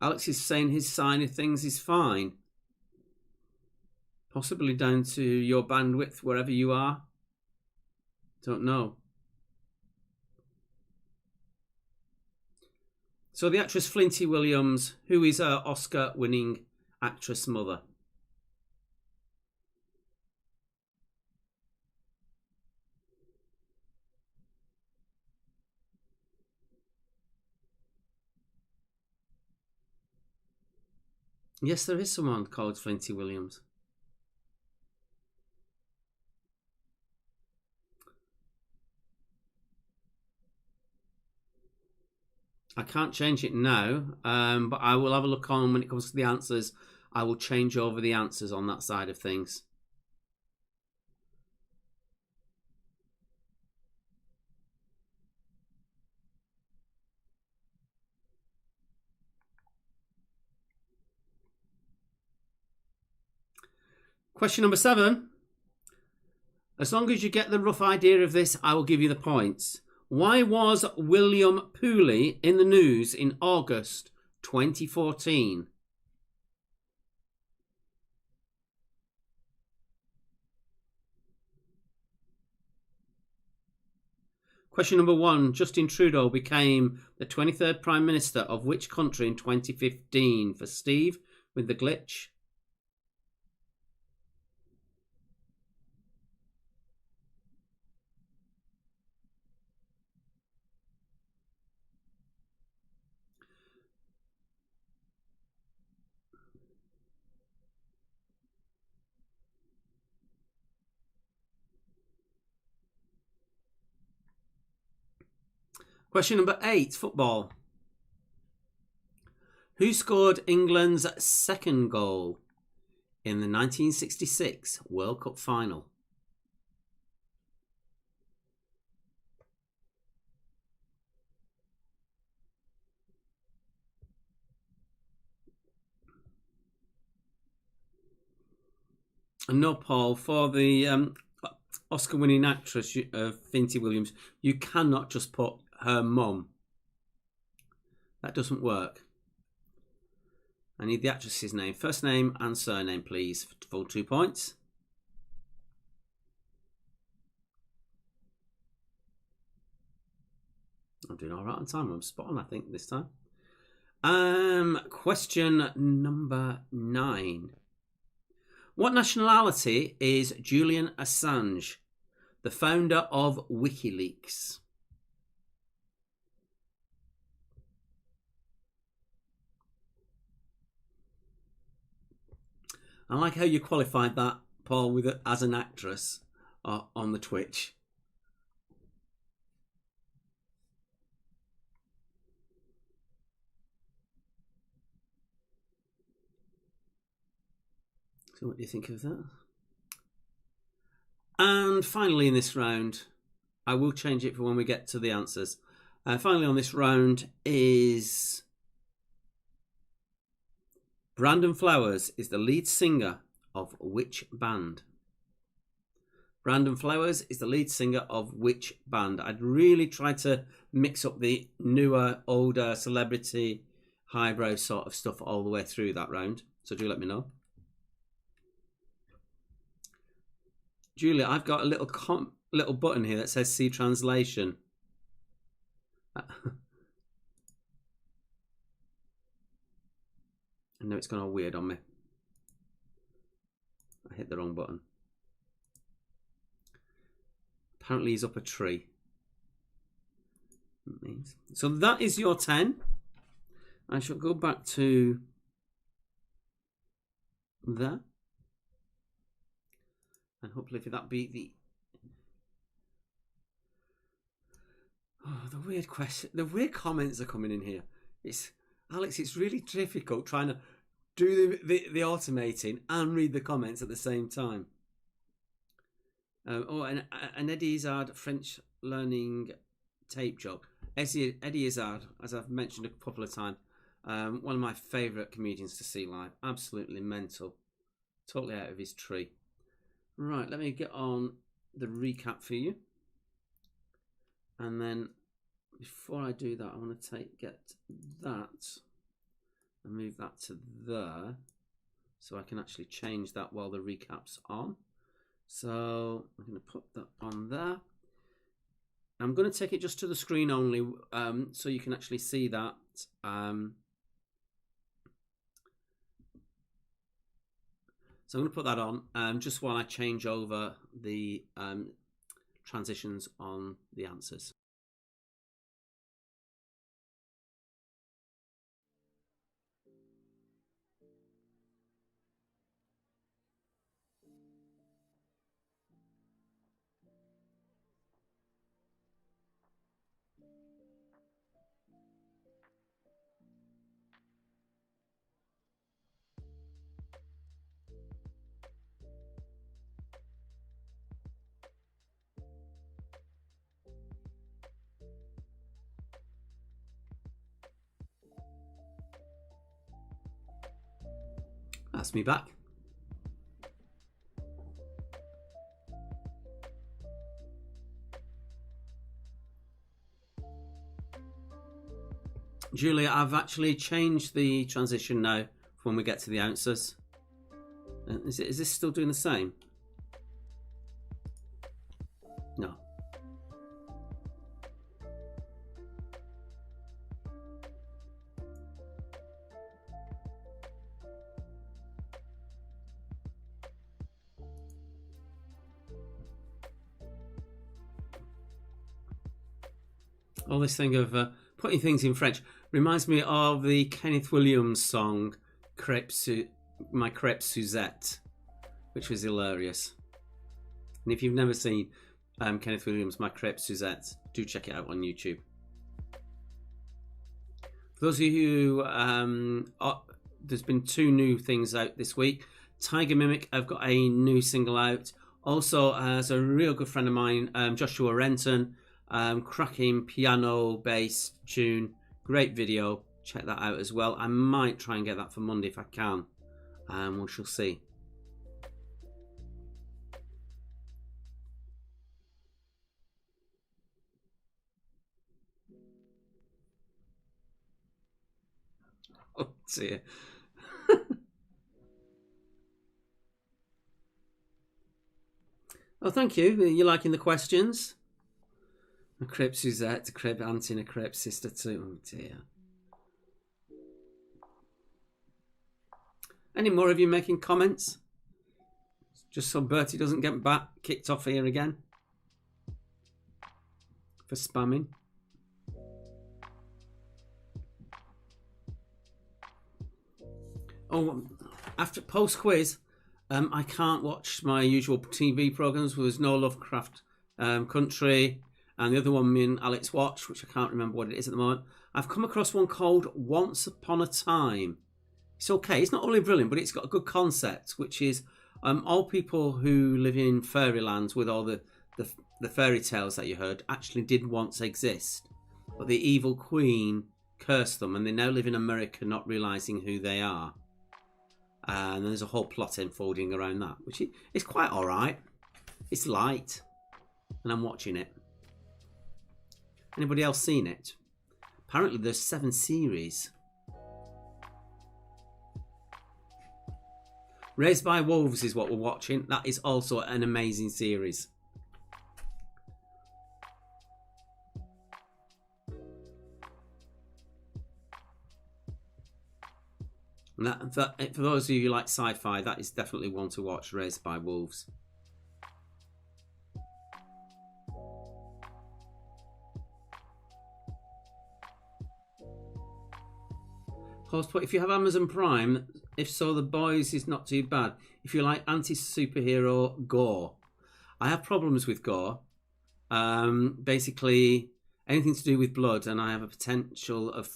Alex is saying his side of things is fine. Possibly down to your bandwidth wherever you are. Don't know. So the actress Flinty Williams, who is her Oscar-winning actress mother? Yes, there is someone called Flinty Williams. I can't change it now, but I will have a look on when it comes to the answers. I will change over the answers on that side of things. Question number 7. As long as you get the rough idea of this, I will give you the points. Why was William Pooley in the news in August 2014? Question number 1. Justin Trudeau became the 23rd Prime Minister of which country in 2015? For Steve with the glitch. Question number 8, football. Who scored England's second goal in the 1966 World Cup final? And no, Paul, for the Oscar-winning actress Finty Williams, you cannot just put her mum. That doesn't work. I need the actress's name, first name and surname, please, for full 2 points. I'm doing all right on time. I'm spot on, I think, this time. Question number 9. What nationality is Julian Assange, the founder of WikiLeaks? I like how you qualified that, Paul, with it as an actress on the Twitch. So what do you think of that? And finally in this round, I will change it for when we get to the answers. Finally on this round is... Brandon Flowers is the lead singer of which band? Brandon Flowers is the lead singer of which band? I'd really try to mix up the newer, older, celebrity, highbrow sort of stuff all the way through that round. So do let me know. Julia, I've got a little button here that says see translation. I know it's gone all weird on me. I hit the wrong button. Apparently he's up a tree. So that is your 10. I shall go back to there. And hopefully if that beat the... Oh, the weird question. The weird comments are coming in here. Alex, it's really difficult trying to do the automating and read the comments at the same time. And Eddie Izzard French learning tape job. Eddie Izzard, as I've mentioned a couple of times, one of my favourite comedians to see live. Absolutely mental. Totally out of his tree. Right, let me get on the recap for you. And then before I do that, I want to get that and move that to there so I can actually change that while the recap's on. So I'm going to put that on there. I'm going to take it just to the screen only so you can actually see that. So I'm going to put that on just while I change over the transitions on the answers. That's me back. Julia, I've actually changed the transition now for when we get to the answers. Is this still doing the same? No. All this thing of putting things in French reminds me of the Kenneth Williams song My Crêpe Suzette, which was hilarious. And if you've never seen Kenneth Williams' My Crêpe Suzette, do check it out on YouTube. For those of you who there's been 2 new things out this week. Tiger Mimic have got a new single out. Also, as a real good friend of mine, Joshua Renton, cracking piano bass tune, great video. Check that out as well. I might try and get that for Monday if I can. We shall see. Oh dear. Oh, thank you. You're liking the questions? A crêpe Suzette, a crêpe auntie, and a crêpe sister too. Oh dear. Any more of you making comments? Just so Bertie doesn't get back kicked off here again for spamming. Oh, after post quiz, I can't watch my usual TV programs. There's no Lovecraft Country, and the other one me and Alex watch, which I can't remember what it is at the moment. I've come across one called Once Upon a Time. It's okay. It's not only brilliant, but it's got a good concept, which is all people who live in fairyland with all the fairy tales that you heard actually did once exist, but the evil queen cursed them, and they now live in America, not realizing who they are. And there's a whole plot unfolding around that, which is quite all right. It's light, and I'm watching it. Anybody else seen it? Apparently, there's 7 series. Raised by Wolves is what we're watching. That is also an amazing series. And that, for those of you who like sci-fi, that is definitely one to watch, Raised by Wolves. Pause, if you have Amazon Prime, if so, The Boys is not too bad. If you like anti-superhero gore. I have problems with gore. Basically, anything to do with blood, and I have a potential of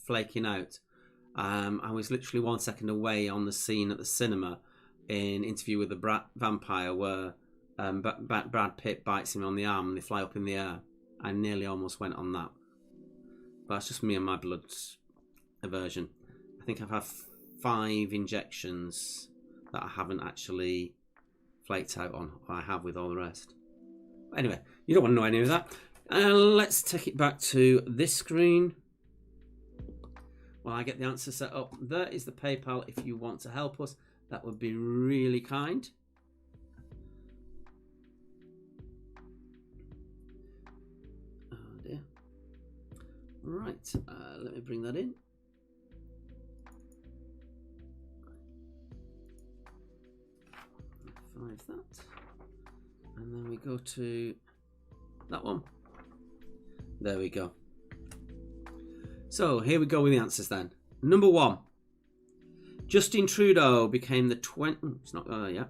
flaking out. I was literally 1 second away on the scene at the cinema in Interview with the Vampire, where Brad Pitt bites him on the arm and they fly up in the air. I nearly almost went on that. But that's just me and my blood aversion. I think I've had 5 injections that I haven't actually flaked out on. I have with all the rest. But anyway, you don't want to know any of that. Let's take it back to this screen. While I get the answer set up, there is the PayPal if you want to help us. That would be really kind. Oh dear. Right, let me bring that in. Five that. And then we go to that one. There we go. So here we go with the answers then. Number 1. Justin Trudeau became the it's not yet.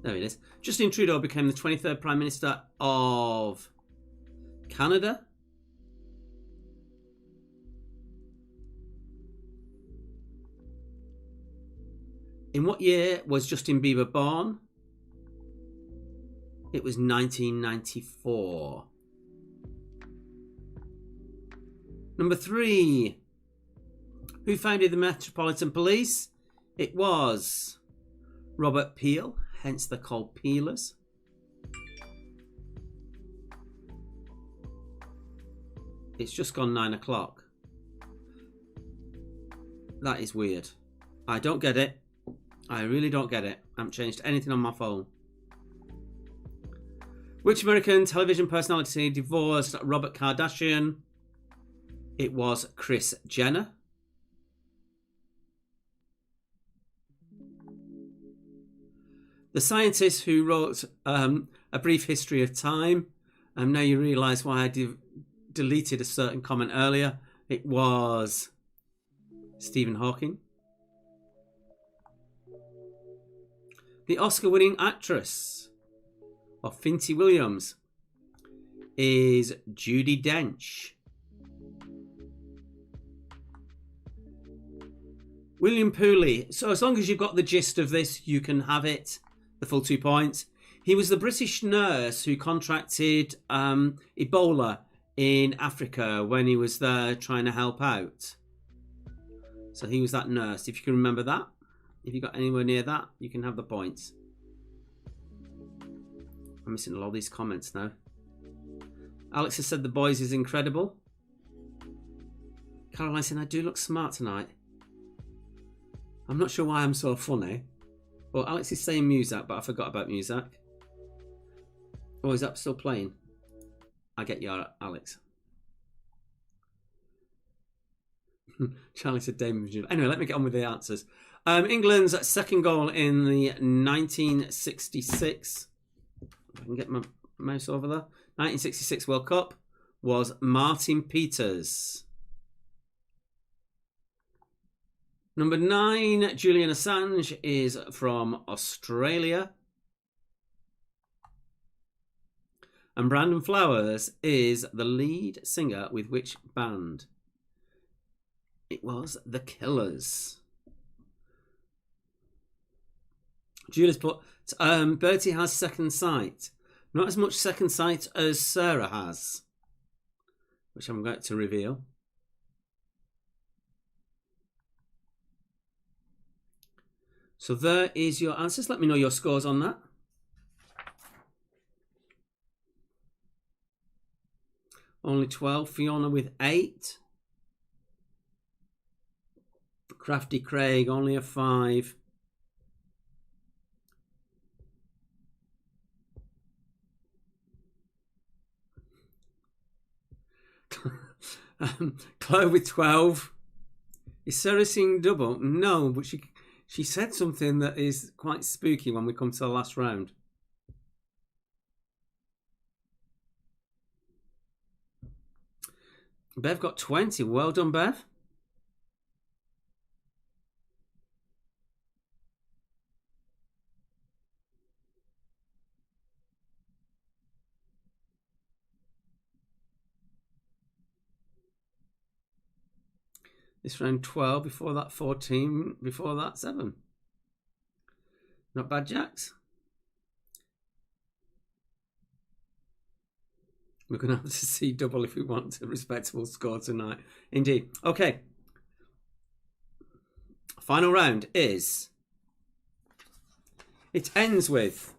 There it is. Justin Trudeau became the 23rd Prime Minister of Canada. In what year was Justin Bieber born? It was 1994. Number 3. Who founded the Metropolitan Police? It was Robert Peel, hence they're called Peelers. It's just gone 9 o'clock. That is weird. I don't get it. I really don't get it. I haven't changed anything on my phone. Which American television personality divorced Robert Kardashian? It was Kris Jenner. The scientist who wrote A Brief History of Time Now you realise why I deleted a certain comment earlier. It was Stephen Hawking. The Oscar-winning actress of Finty Williams is Judi Dench. William Pooley. So as long as you've got the gist of this, you can have it. The full 2 points. He was the British nurse who contracted Ebola in Africa when he was there trying to help out. So he was that nurse. If you can remember that, if you got anywhere near that, you can have the points. I'm missing a lot of these comments now. Alex has said The Boys is incredible. Caroline said, I do look smart tonight. I'm not sure why I'm so funny. Well, Alex is saying Muzak, but I forgot about Muzak. Oh, is that still playing? I get you, Alex. Charlie said Damon. Anyway, let me get on with the answers. England's second goal in the 1966. If I can get my mouse over there. 1966 World Cup was Martin Peters. Number 9, Julian Assange is from Australia. And Brandon Flowers is the lead singer with which band? It was The Killers. Julius put, Bertie has second sight. Not as much second sight as Sarah has, which I'm going to reveal. So there is your answers. Let me know your scores on that. Only 12. Fiona with 8. Crafty Craig, only a 5. Chloe with 12. Is Sarah seeing double? No, but she said something that is quite spooky when we come to the last round. Bev got 20. Well done, Bev. This round 12, before that 14, before that 7. Not bad, Jacks. We're going to have to see double if we want a respectable score tonight. Indeed. Okay. Final round is... It ends with...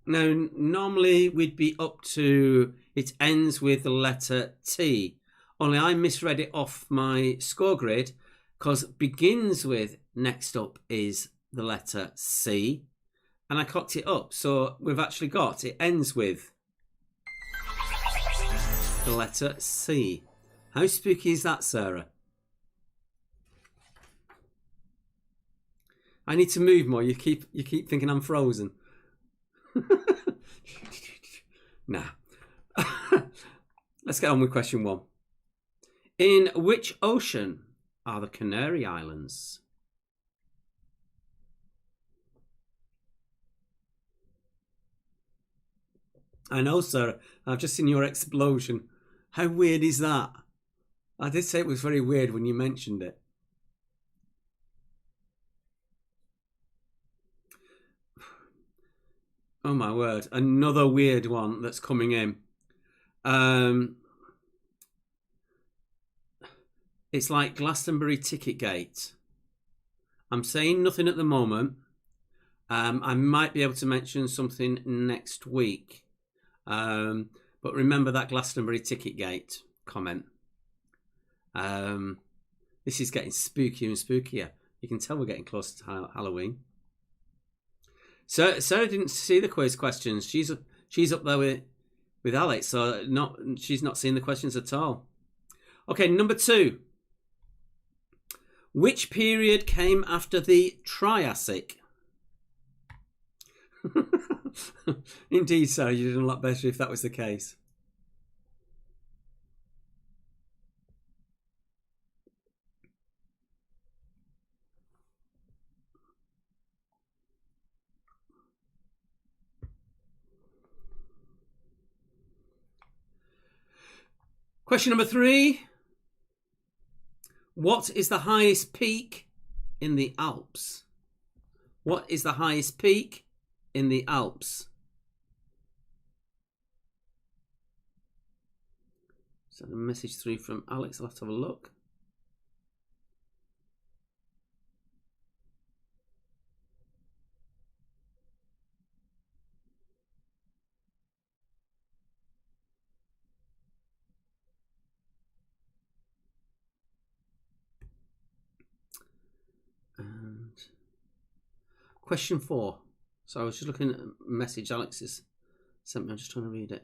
Now, normally we'd be up to... It ends with the letter T. Only I misread it off my score grid because begins with next up is the letter C. And I cocked it up. So we've actually got, it ends with the letter C. How spooky is that, Sarah? I need to move more. You keep thinking I'm frozen. Nah. Let's get on with question 1. In which ocean are the Canary Islands? I know, Sarah. I've just seen your explosion. How weird is that? I did say it was very weird when you mentioned it. Oh my word. Another weird one that's coming in. It's like Glastonbury ticket gate. I'm saying nothing at the moment. I might be able to mention something next week. But remember that Glastonbury ticket gate comment. This is getting spookier and spookier. You can tell we're getting close to Halloween. So Sarah didn't see the quiz questions. She's up there with Alex, so she's not seeing the questions at all. Okay, number 2. Which period came after the Triassic? Indeed, Sarah, you'd done a lot better if that was the case. Question number 3. What is the highest peak in the Alps? What is the highest peak in the Alps? So the message through from Alex. I'll have to have a look. And question 4. So I was just looking at a message Alex has sent me. I'm just trying to read it.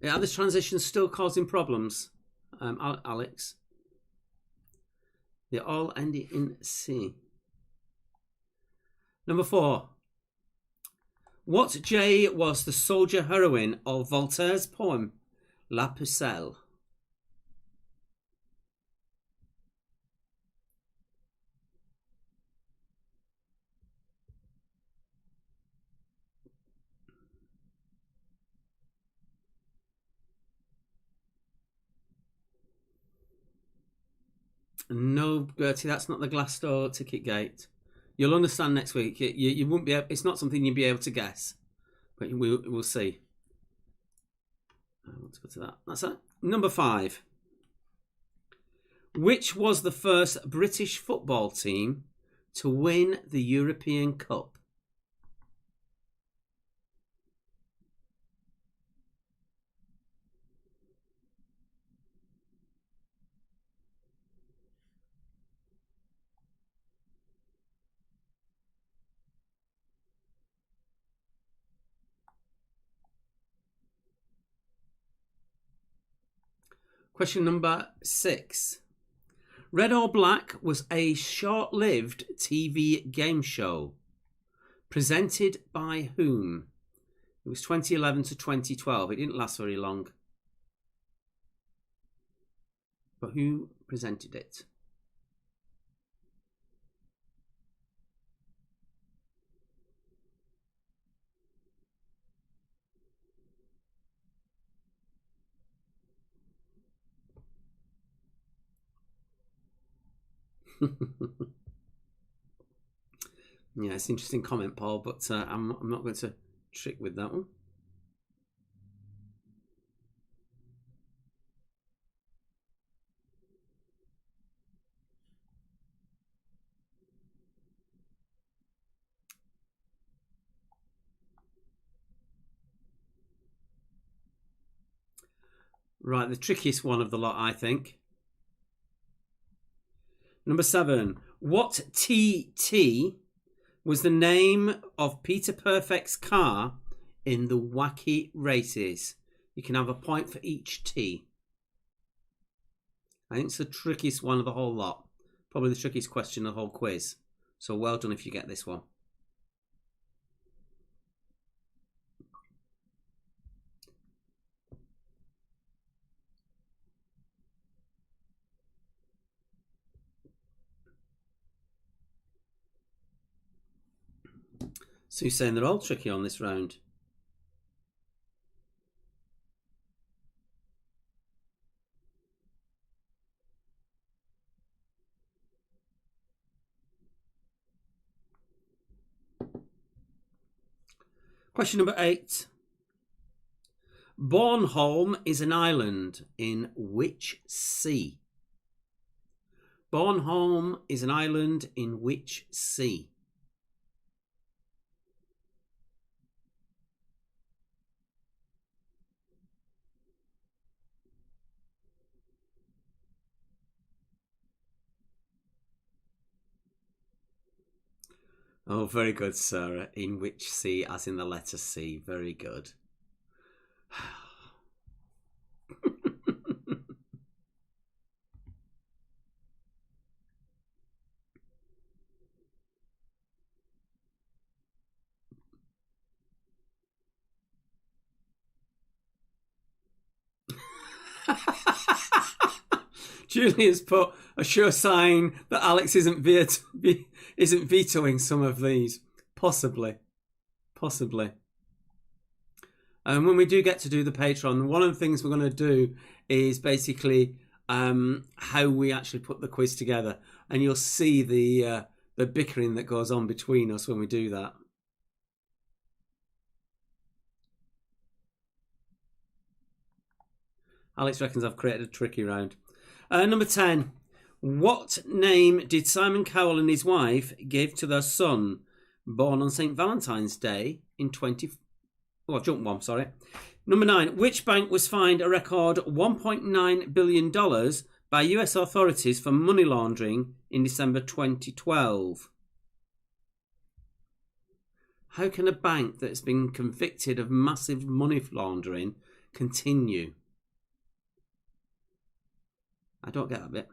Yeah, are this transition still causing problems, Alex? They're all ending in C. Number 4. What J was the soldier heroine of Voltaire's poem La Pucelle? No, Gertie, that's not the Glassdoor ticket gate. You'll understand next week. You won't be able, it's not something you'll be able to guess, but we'll see. Let's go to that. That's it. Number 5. Which was the first British football team to win the European Cup? Question number 6. Red or Black was a short-lived TV game show. Presented by whom? It was 2011 to 2012. It didn't last very long. But who presented it? Yeah, it's an interesting comment, Paul, but I'm not going to trick with that one. Right, the trickiest one of the lot, I think. Number 7. What TT was the name of Peter Perfect's car in the Wacky Races? You can have a point for each T. I think it's the trickiest one of the whole lot. Probably the trickiest question of the whole quiz. So well done if you get this one. Sue's saying they're all tricky on this round. Question number 8. Bornholm is an island in which sea? Bornholm is an island in which sea? Oh, very good, Sarah. In which sea, as in the letter C. Very good. Julian's put a sure sign that Alex isn't vetoing some of these. Possibly. When we do get to do the Patreon, one of the things we're going to do is basically how we actually put the quiz together, and you'll see the bickering that goes on between us when we do that. Alex reckons I've created a tricky round. Number 10. What name did Simon Cowell and his wife give to their son, born on St. Valentine's Day in 20... Oh, jump one, sorry. Number 9. Which bank was fined a record $1.9 billion by US authorities for money laundering in December 2012? How can a bank that's been convicted of massive money laundering continue? I don't get that bit.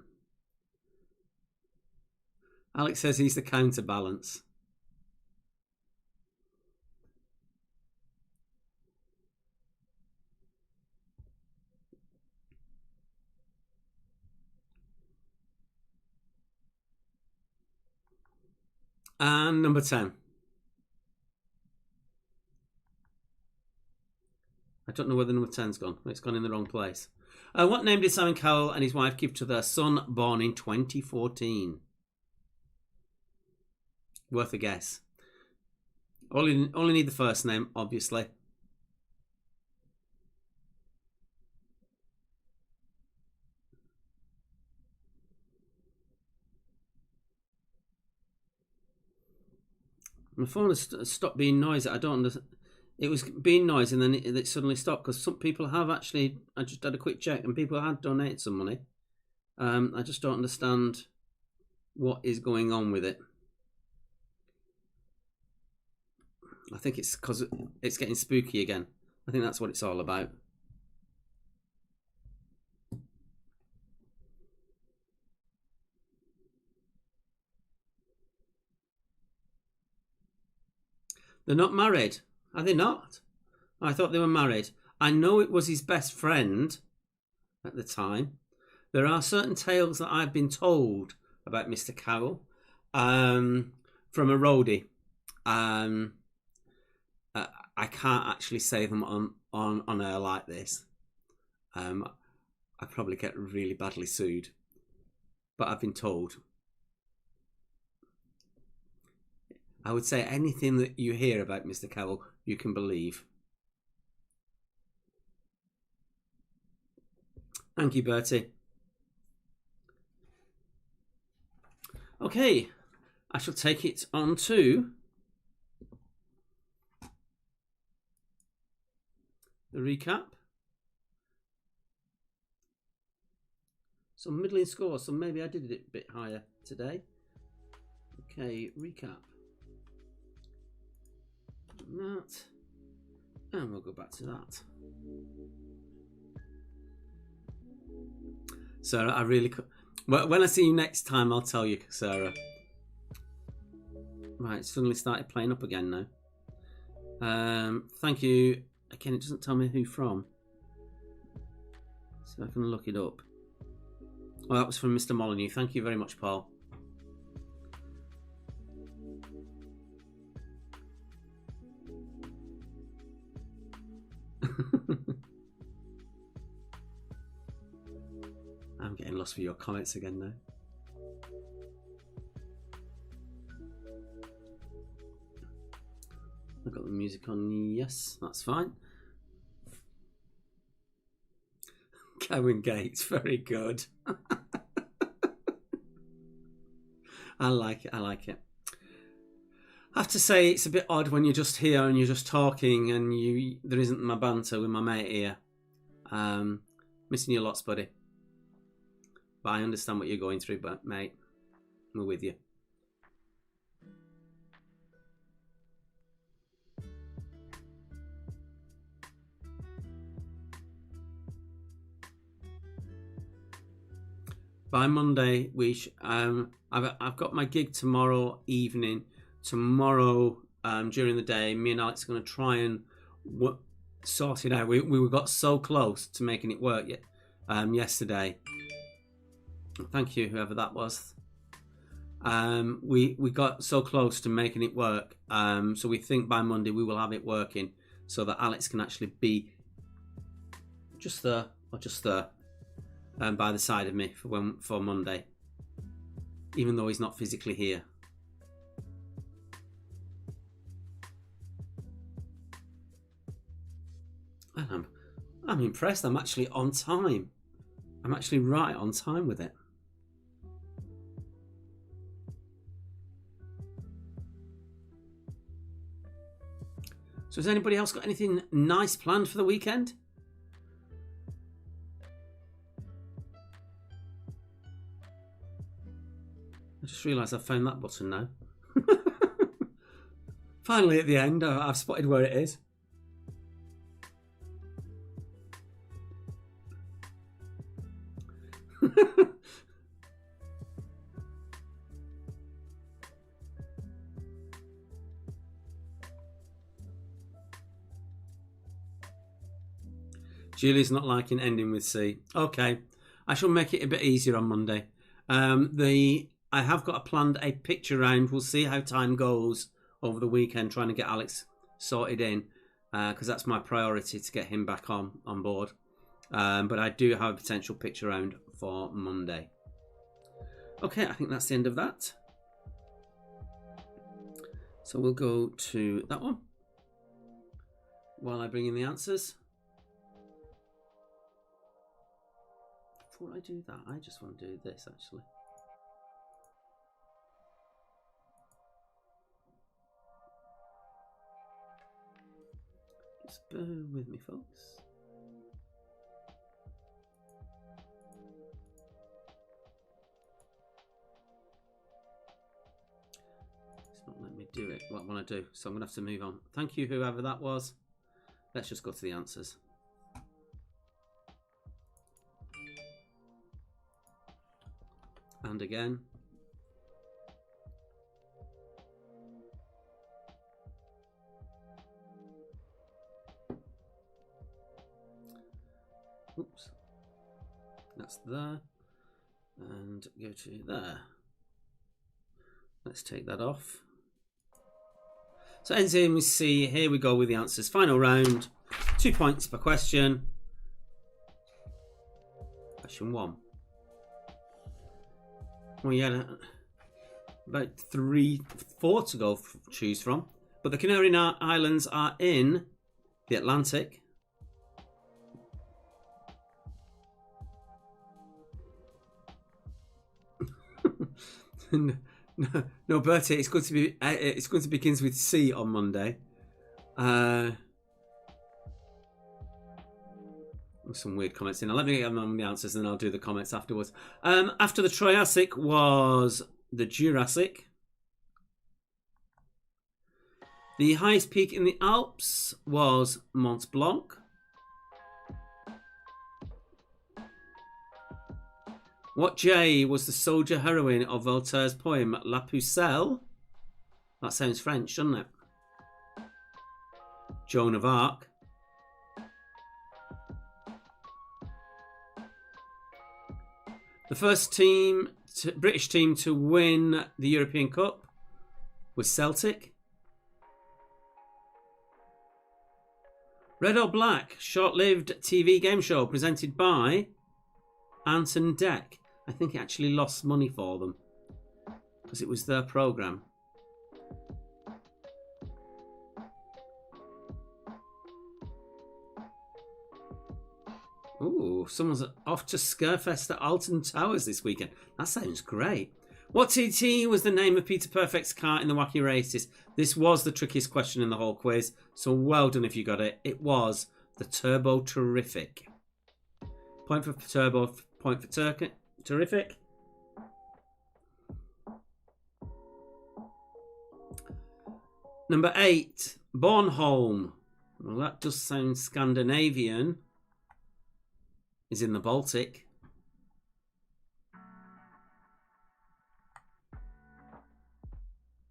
Alex says he's the counterbalance. And number 10. I don't know where the number 10's gone. It's gone in the wrong place. What name did Simon Cowell and his wife give to their son born in 2014? Worth a guess. Only need the first name, obviously. My phone has stopped being noisy. I don't understand. It was being noisy and then it suddenly stopped because some people have actually... I just had a quick check and people had donated some money. I just don't understand what is going on with it. I think it's because it's getting spooky again. I think that's what it's all about. They're not married. Are they not? I thought they were married. I know it was his best friend at the time. There are certain tales that I've been told about Mr. Cowell from a roadie. I can't actually say them on air like this. I'd probably get really badly sued. But I've been told. I would say anything that you hear about Mr. Cowell, you can believe. Thank you, Bertie. Okay, I shall take it on to the recap. Some middling scores, so maybe I did it a bit higher today. Okay, recap. That, and we'll go back to that. Sarah, I really could. Well, when I see you next time, I'll tell you, Sarah. Right, it's suddenly started playing up again now. Thank you. Again, it doesn't tell me who from. So I can look it up. Oh, that was from Mr. Molyneux. Thank you very much, Paul. I'm getting lost for your comments again now. I've got the music on. Yes, that's fine. Cowan Gates, very good. I like it. I have to say it's a bit odd when you're just here and you're just talking and there isn't my banter with my mate here. Missing you lots, buddy. But I understand what you're going through, but mate, we're with you. By Monday, I've got my gig tomorrow evening. Tomorrow, during the day, me and Alex are going to try and sort it out. We got so close to making it work yet. yesterday. Thank you, whoever that was. We got so close to making it work. So we think by Monday we will have it working so that Alex can actually be just there or just there by the side of me for Monday, even though he's not physically here. And I'm impressed. I'm actually on time. I'm actually right on time with it. So has anybody else got anything nice planned for the weekend? I just realised I've found that button now. Finally at the end, I've spotted where it is. Julie's not liking ending with C. Okay, I shall make it a bit easier on Monday. I have got planned a picture round. We'll see how time goes over the weekend, trying to get Alex sorted in, because that's my priority to get him back on board. But I do have a potential picture round for Monday. Okay, I think that's the end of that. So we'll go to that one while I bring in the answers. Before I do that, I just want to do this actually. Just bear with me, folks. It's not letting me do it. What I want to do, so I'm going to have to move on. Thank you, whoever that was. Let's just go to the answers. And again. Oops. That's there. And go to there. Let's take that off. So ends in with C. Here we go with the answers. Final round. 2 points per question. Question 1. We had about 4 to go choose from, but the Canary Islands are in the Atlantic. No, Bertie, it's going to begins with C on Monday. Some weird comments in. Let me get on the answers and then I'll do the comments afterwards. After the Triassic was the Jurassic. The highest peak in the Alps was Mont Blanc. What J was the soldier heroine of Voltaire's poem La Pucelle? That sounds French, doesn't it? Joan of Arc. The first British team to win the European Cup was Celtic. Red or Black, short-lived TV game show presented by Ant and Dec. I think it actually lost money for them because it was their programme. Ooh, someone's off to Scarefest at Alton Towers this weekend. That sounds great. What TT was the name of Peter Perfect's car in the Wacky Races? This was the trickiest question in the whole quiz, so well done if you got it. It was the Turbo Terrific. Point for Turbo, point for Terrific. Number 8, Bornholm. Well, that does sound Scandinavian. Is in the Baltic.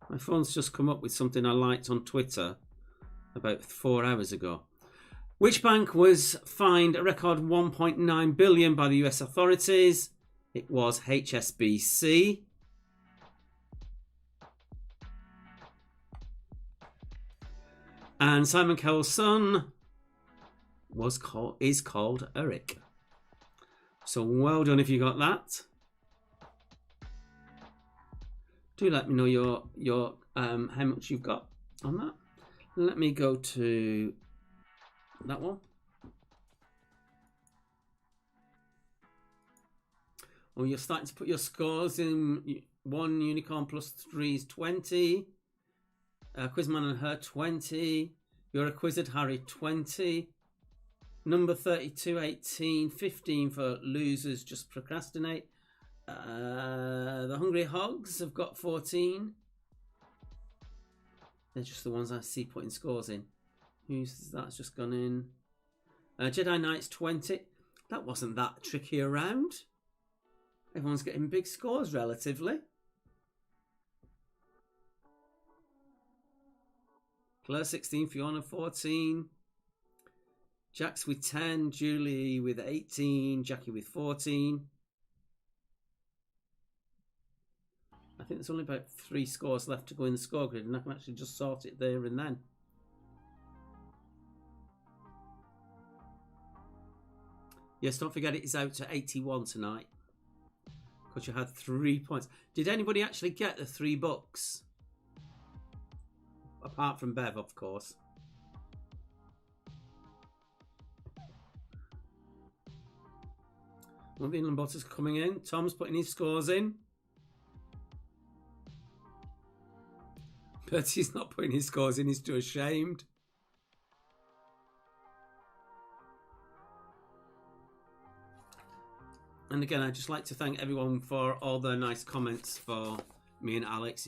My phone's just come up with something I liked on Twitter about 4 hours ago. Which bank was fined a record 1.9 billion by the US authorities? It was HSBC. And Simon Cowell's son is called Eric. So well done if you got that. Do let me know your how much you've got on that. Let me go to that one. Oh, you're starting to put your scores in. One unicorn plus 3 is 20. Quizman and her 20. You're a Quizzed Harry 20. Number 32, 18, 15 for losers, just procrastinate. The Hungry Hogs have got 14. They're just the ones I see putting scores in. That's just gone in. Jedi Knights 20. That wasn't that tricky a round. Everyone's getting big scores relatively. Claire 16, Fiona 14. Jax with 10, Julie with 18, Jackie with 14. I think there's only about 3 scores left to go in the score grid, and I can actually just sort it there and then. Yes, don't forget it is out to 81 tonight. Because you had 3 points. Did anybody actually get the 3 books? Apart from Bev, of course. One of the England botters coming in. Tom's putting his scores in. Bertie's not putting his scores in. He's too ashamed. And again, I'd just like to thank everyone for all their nice comments for me and Alex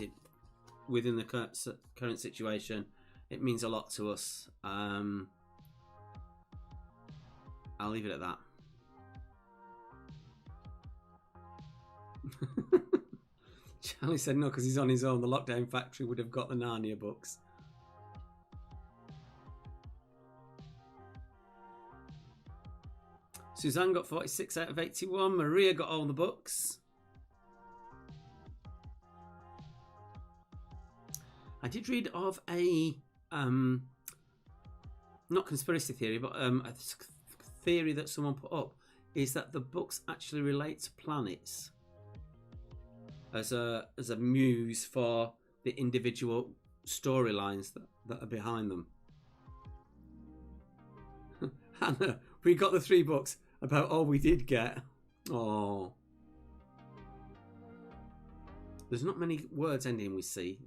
within the current situation. It means a lot to us. I'll leave it at that. Charlie said no because he's on his own. The Lockdown Factory would have got the Narnia books. Suzanne got 46 out of 81. Maria got all the books. I did read of a not conspiracy theory, but a theory that someone put up is that the books actually relate to planets as a muse for the individual storylines that are behind them. Hannah, we got the 3 books about all we did get. Oh, there's not many words ending with C.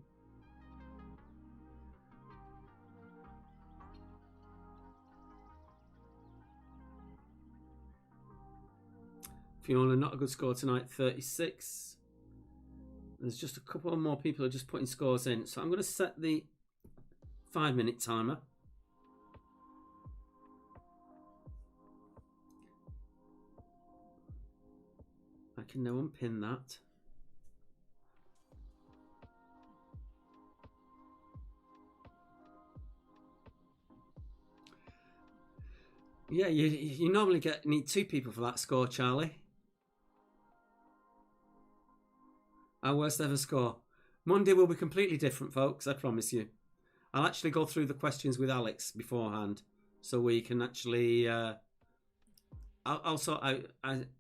Fiona, not a good score tonight, 36. There's just a couple more people who are just putting scores in. So I'm going to set the 5-minute timer. I can now unpin that. Yeah, you normally need 2 people for that score, Charlie. Our worst ever score. Monday will be completely different, folks, I promise you. I'll actually go through the questions with Alex beforehand so we can actually... I'll sort out...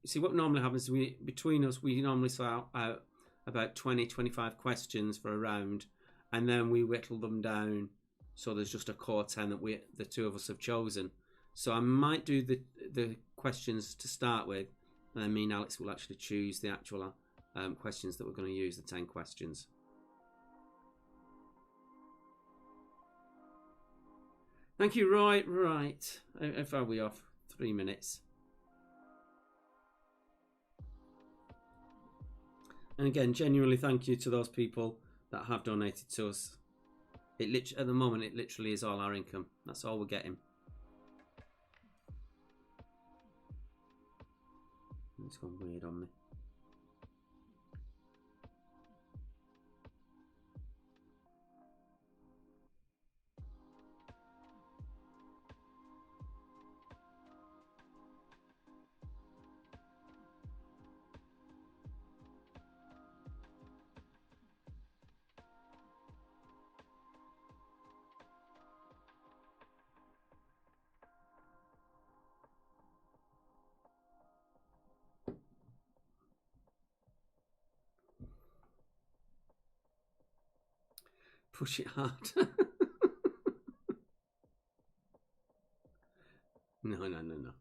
see, what normally happens is between us, we normally sort out about 20-25 questions for a round, and then we whittle them down so there's just a core 10 that the 2 of us have chosen. So I might do the questions to start with, and then me and Alex will actually choose the actual... questions that we're going to use, the 10 questions. Thank you, Roy. Right. How far are we off? 3 minutes. And again, genuinely thank you to those people that have donated to us. At the moment, it literally is all our income. That's all we're getting. It's gone weird on me. Push it hard. No.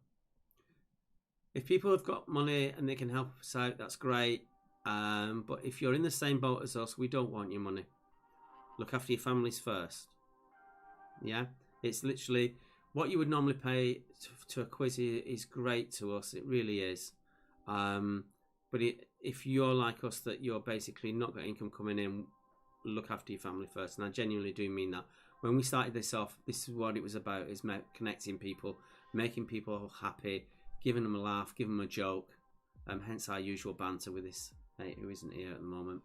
If people have got money and they can help us out, that's great. But if you're in the same boat as us, we don't want your money. Look after your families first. Yeah, it's literally what you would normally pay to a quiz is great to us. It really is. But if you're like us, that you're basically not got income coming in, look after your family first. And I genuinely do mean that. When we started this off, this is what it was about: is connecting people, making people happy, giving them a laugh, giving them a joke. Hence our usual banter with this mate who isn't here at the moment.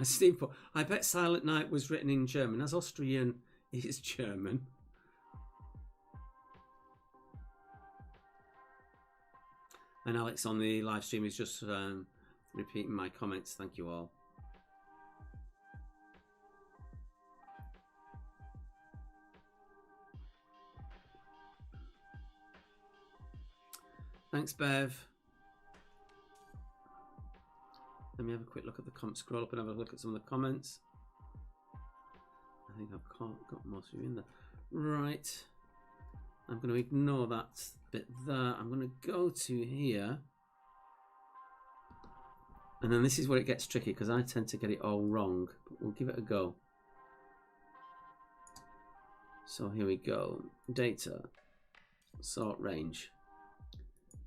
Steve put, I bet Silent Night was written in German, as Austrian is German. And Alex on the live stream is just repeating my comments. Thank you all. Thanks, Bev. Let me have a quick look at the comments. Scroll up and have a look at some of the comments. I think I've got most of you in there. Right. I'm going to ignore that bit there. I'm going to go to here. And then this is where it gets tricky because I tend to get it all wrong. But we'll give it a go. So here we go. Data. Sort range.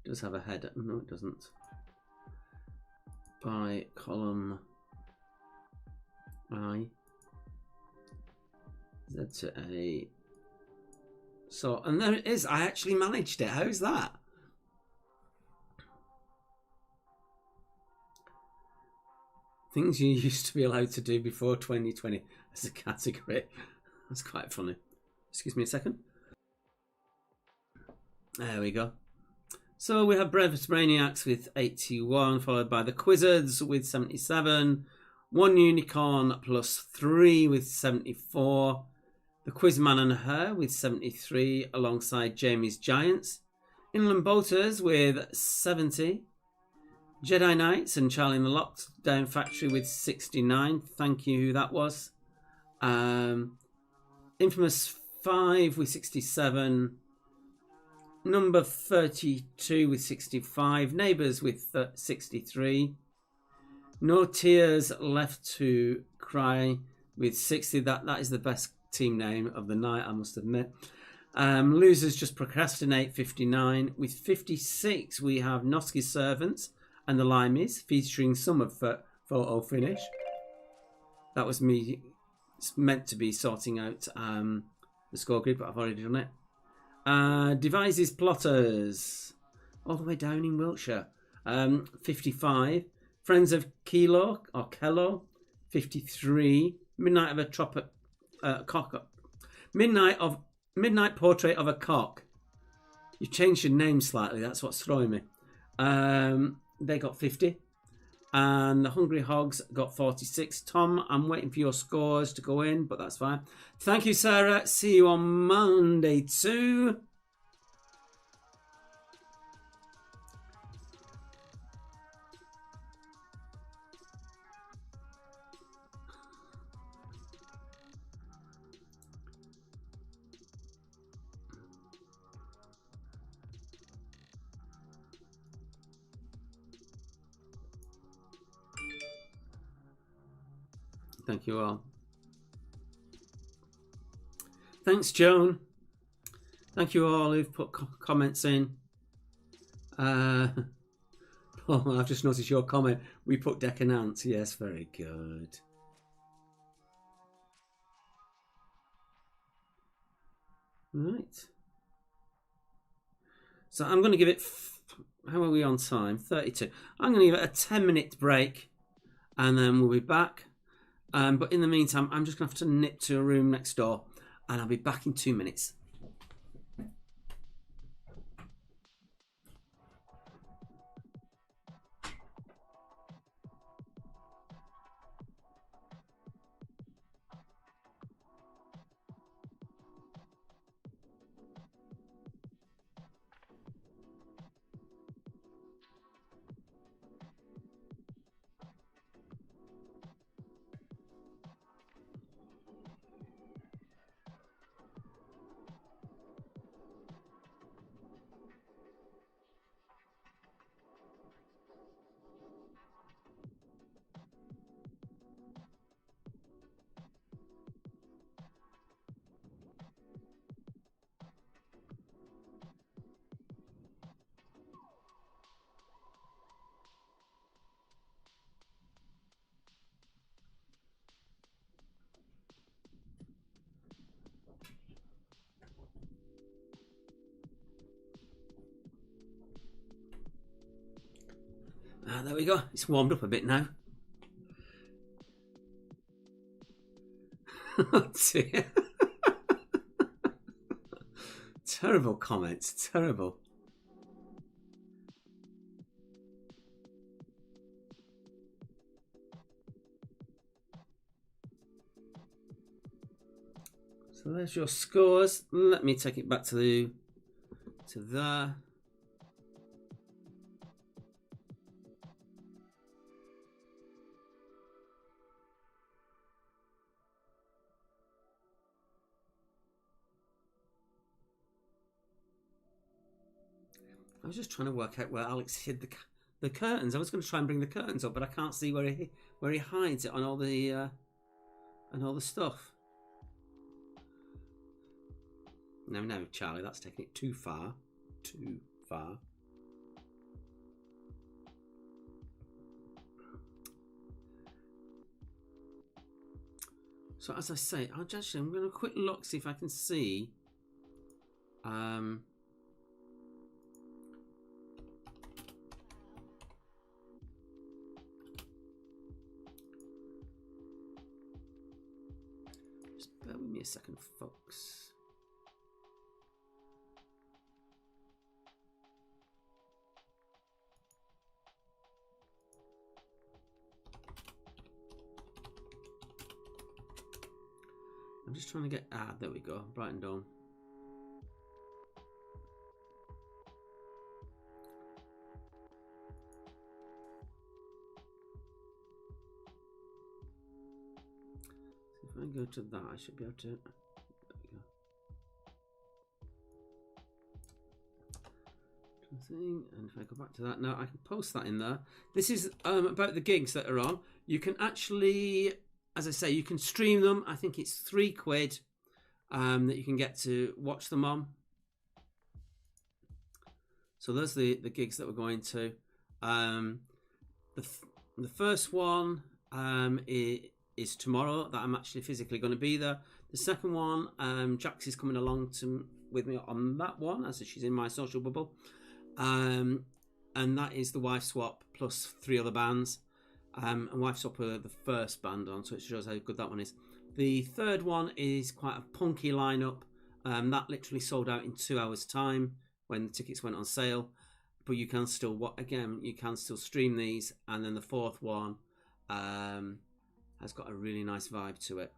It does have a header. No, it doesn't. By column I. Z to A. So, and there it is. I actually managed it. How's that? Things you used to be allowed to do before 2020 as a category. That's quite funny. Excuse me a second. There we go. So we have Breakfast Brainiacs with 81, followed by the Quizzards with 77, One Unicorn plus 3 with 74, the Quizman and Her with 73, alongside Jamie's Giants, Inland Boaters with 70, Jedi Knights and Charlie and the Lockdown Factory with 69. Thank you, who that was. Infamous 5 with 67. Number 32 with 65. Neighbours with 63. No Tears Left to Cry with 60. That is the best team name of the night, I must admit. Losers Just Procrastinate, 59. With 56, we have Noski's Servants and the Limeys, featuring some photo finish. That was me. It's meant to be sorting out the score grid, but I've already done it. Devises Plotters, all the way down in Wiltshire, 55. Friends of Kelo or Kello, 53. Midnight of a Tropic Cock. Midnight Portrait of a Cock. You've changed your name slightly. That's what's throwing me. They got 50. And the Hungry Hogs got 46. Tom, I'm waiting for your scores to go in, but that's fine. Thank you, Sarah. See you on Monday too. Thank you all. Thanks, Joan. Thank you all who've put comments in. Oh, I've just noticed your comment. We put Decadence. Yes, very good. Right. So I'm going to give it... How are we on time? 32. I'm going to give it a 10-minute break. And then we'll be back. But in the meantime, I'm just going to have to nip to a room next door. And I'll be back in 2 minutes. there we go. It's warmed up a bit now. Oh dear. Terrible comments. Terrible. So there's your scores. Let me take it back to there. I was just trying to work out where Alex hid the curtains. I was going to try and bring the curtains up, but I can't see where he hides it on all the stuff. No, Charlie, that's taking it too far. Too far. So as I say, I'm going to quick look, see if I can see. Just bear with me a second, folks. I'm just trying to get... there we go. Brighton Dawn. So if I go to that, I should be able to... There we go. Thing, and if I go back to that now, I can post that in there. This is about the gigs that are on. You can actually... As I say, you can stream them. I think it's £3 that you can get to watch them on. So those are the gigs that we're going to. The first one is tomorrow, that I'm actually physically going to be there. The second one, Jax is coming along with me on that one, as she's in my social bubble. And that is the Wife Swap plus 3 other bands. And Wife Swap are the first band on, so it shows how good that one is. The third one is quite a punky lineup. That literally sold out in 2 hours' time when the tickets went on sale. But you can still, you can still stream these. And then the fourth one has got a really nice vibe to it.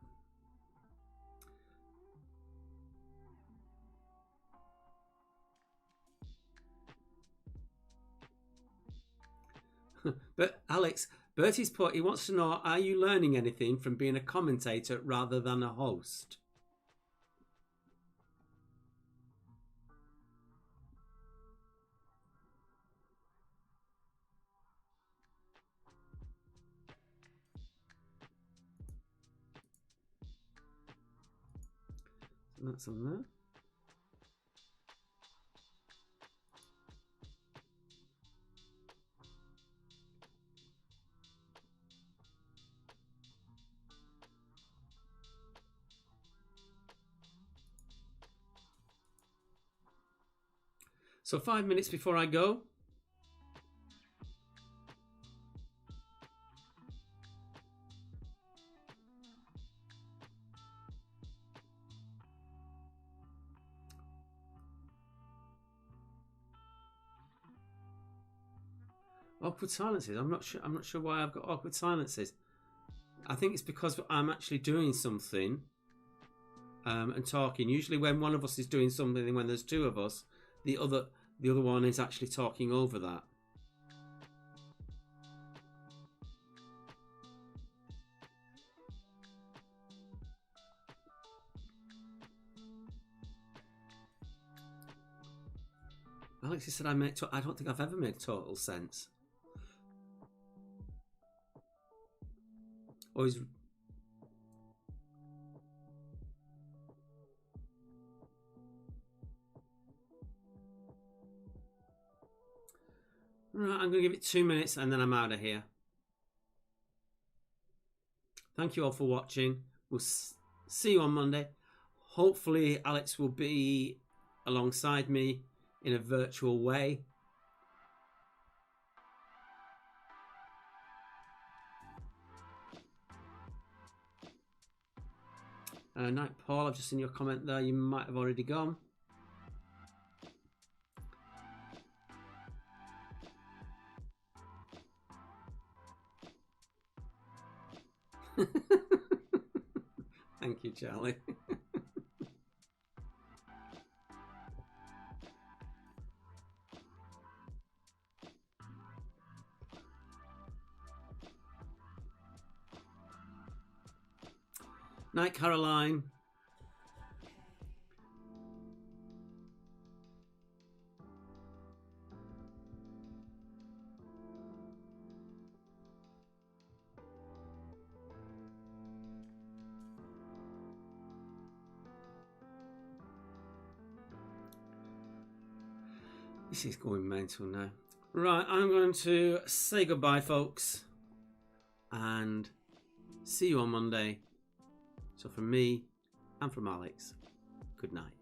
But Alex, Bertie's put, he wants to know, are you learning anything from being a commentator rather than a host? So that's on there. So 5 minutes before I go. Awkward silences. I'm not sure why I've got awkward silences. I think it's because I'm actually doing something and talking. Usually when one of us is doing something and when there's two of us, the other one is actually talking over that. Alex said I don't think I've ever made total sense. Always. Right, I'm going to give it 2 minutes and then I'm out of here. Thank you all for watching. We'll see you on Monday. Hopefully Alex will be alongside me in a virtual way. Night Paul, I've just seen your comment there. You might have already gone. Thank you, Charlie. Night, Caroline. This is going mental now. Right, I'm going to say goodbye, folks, and see you on Monday. So from me and from Alex, good night.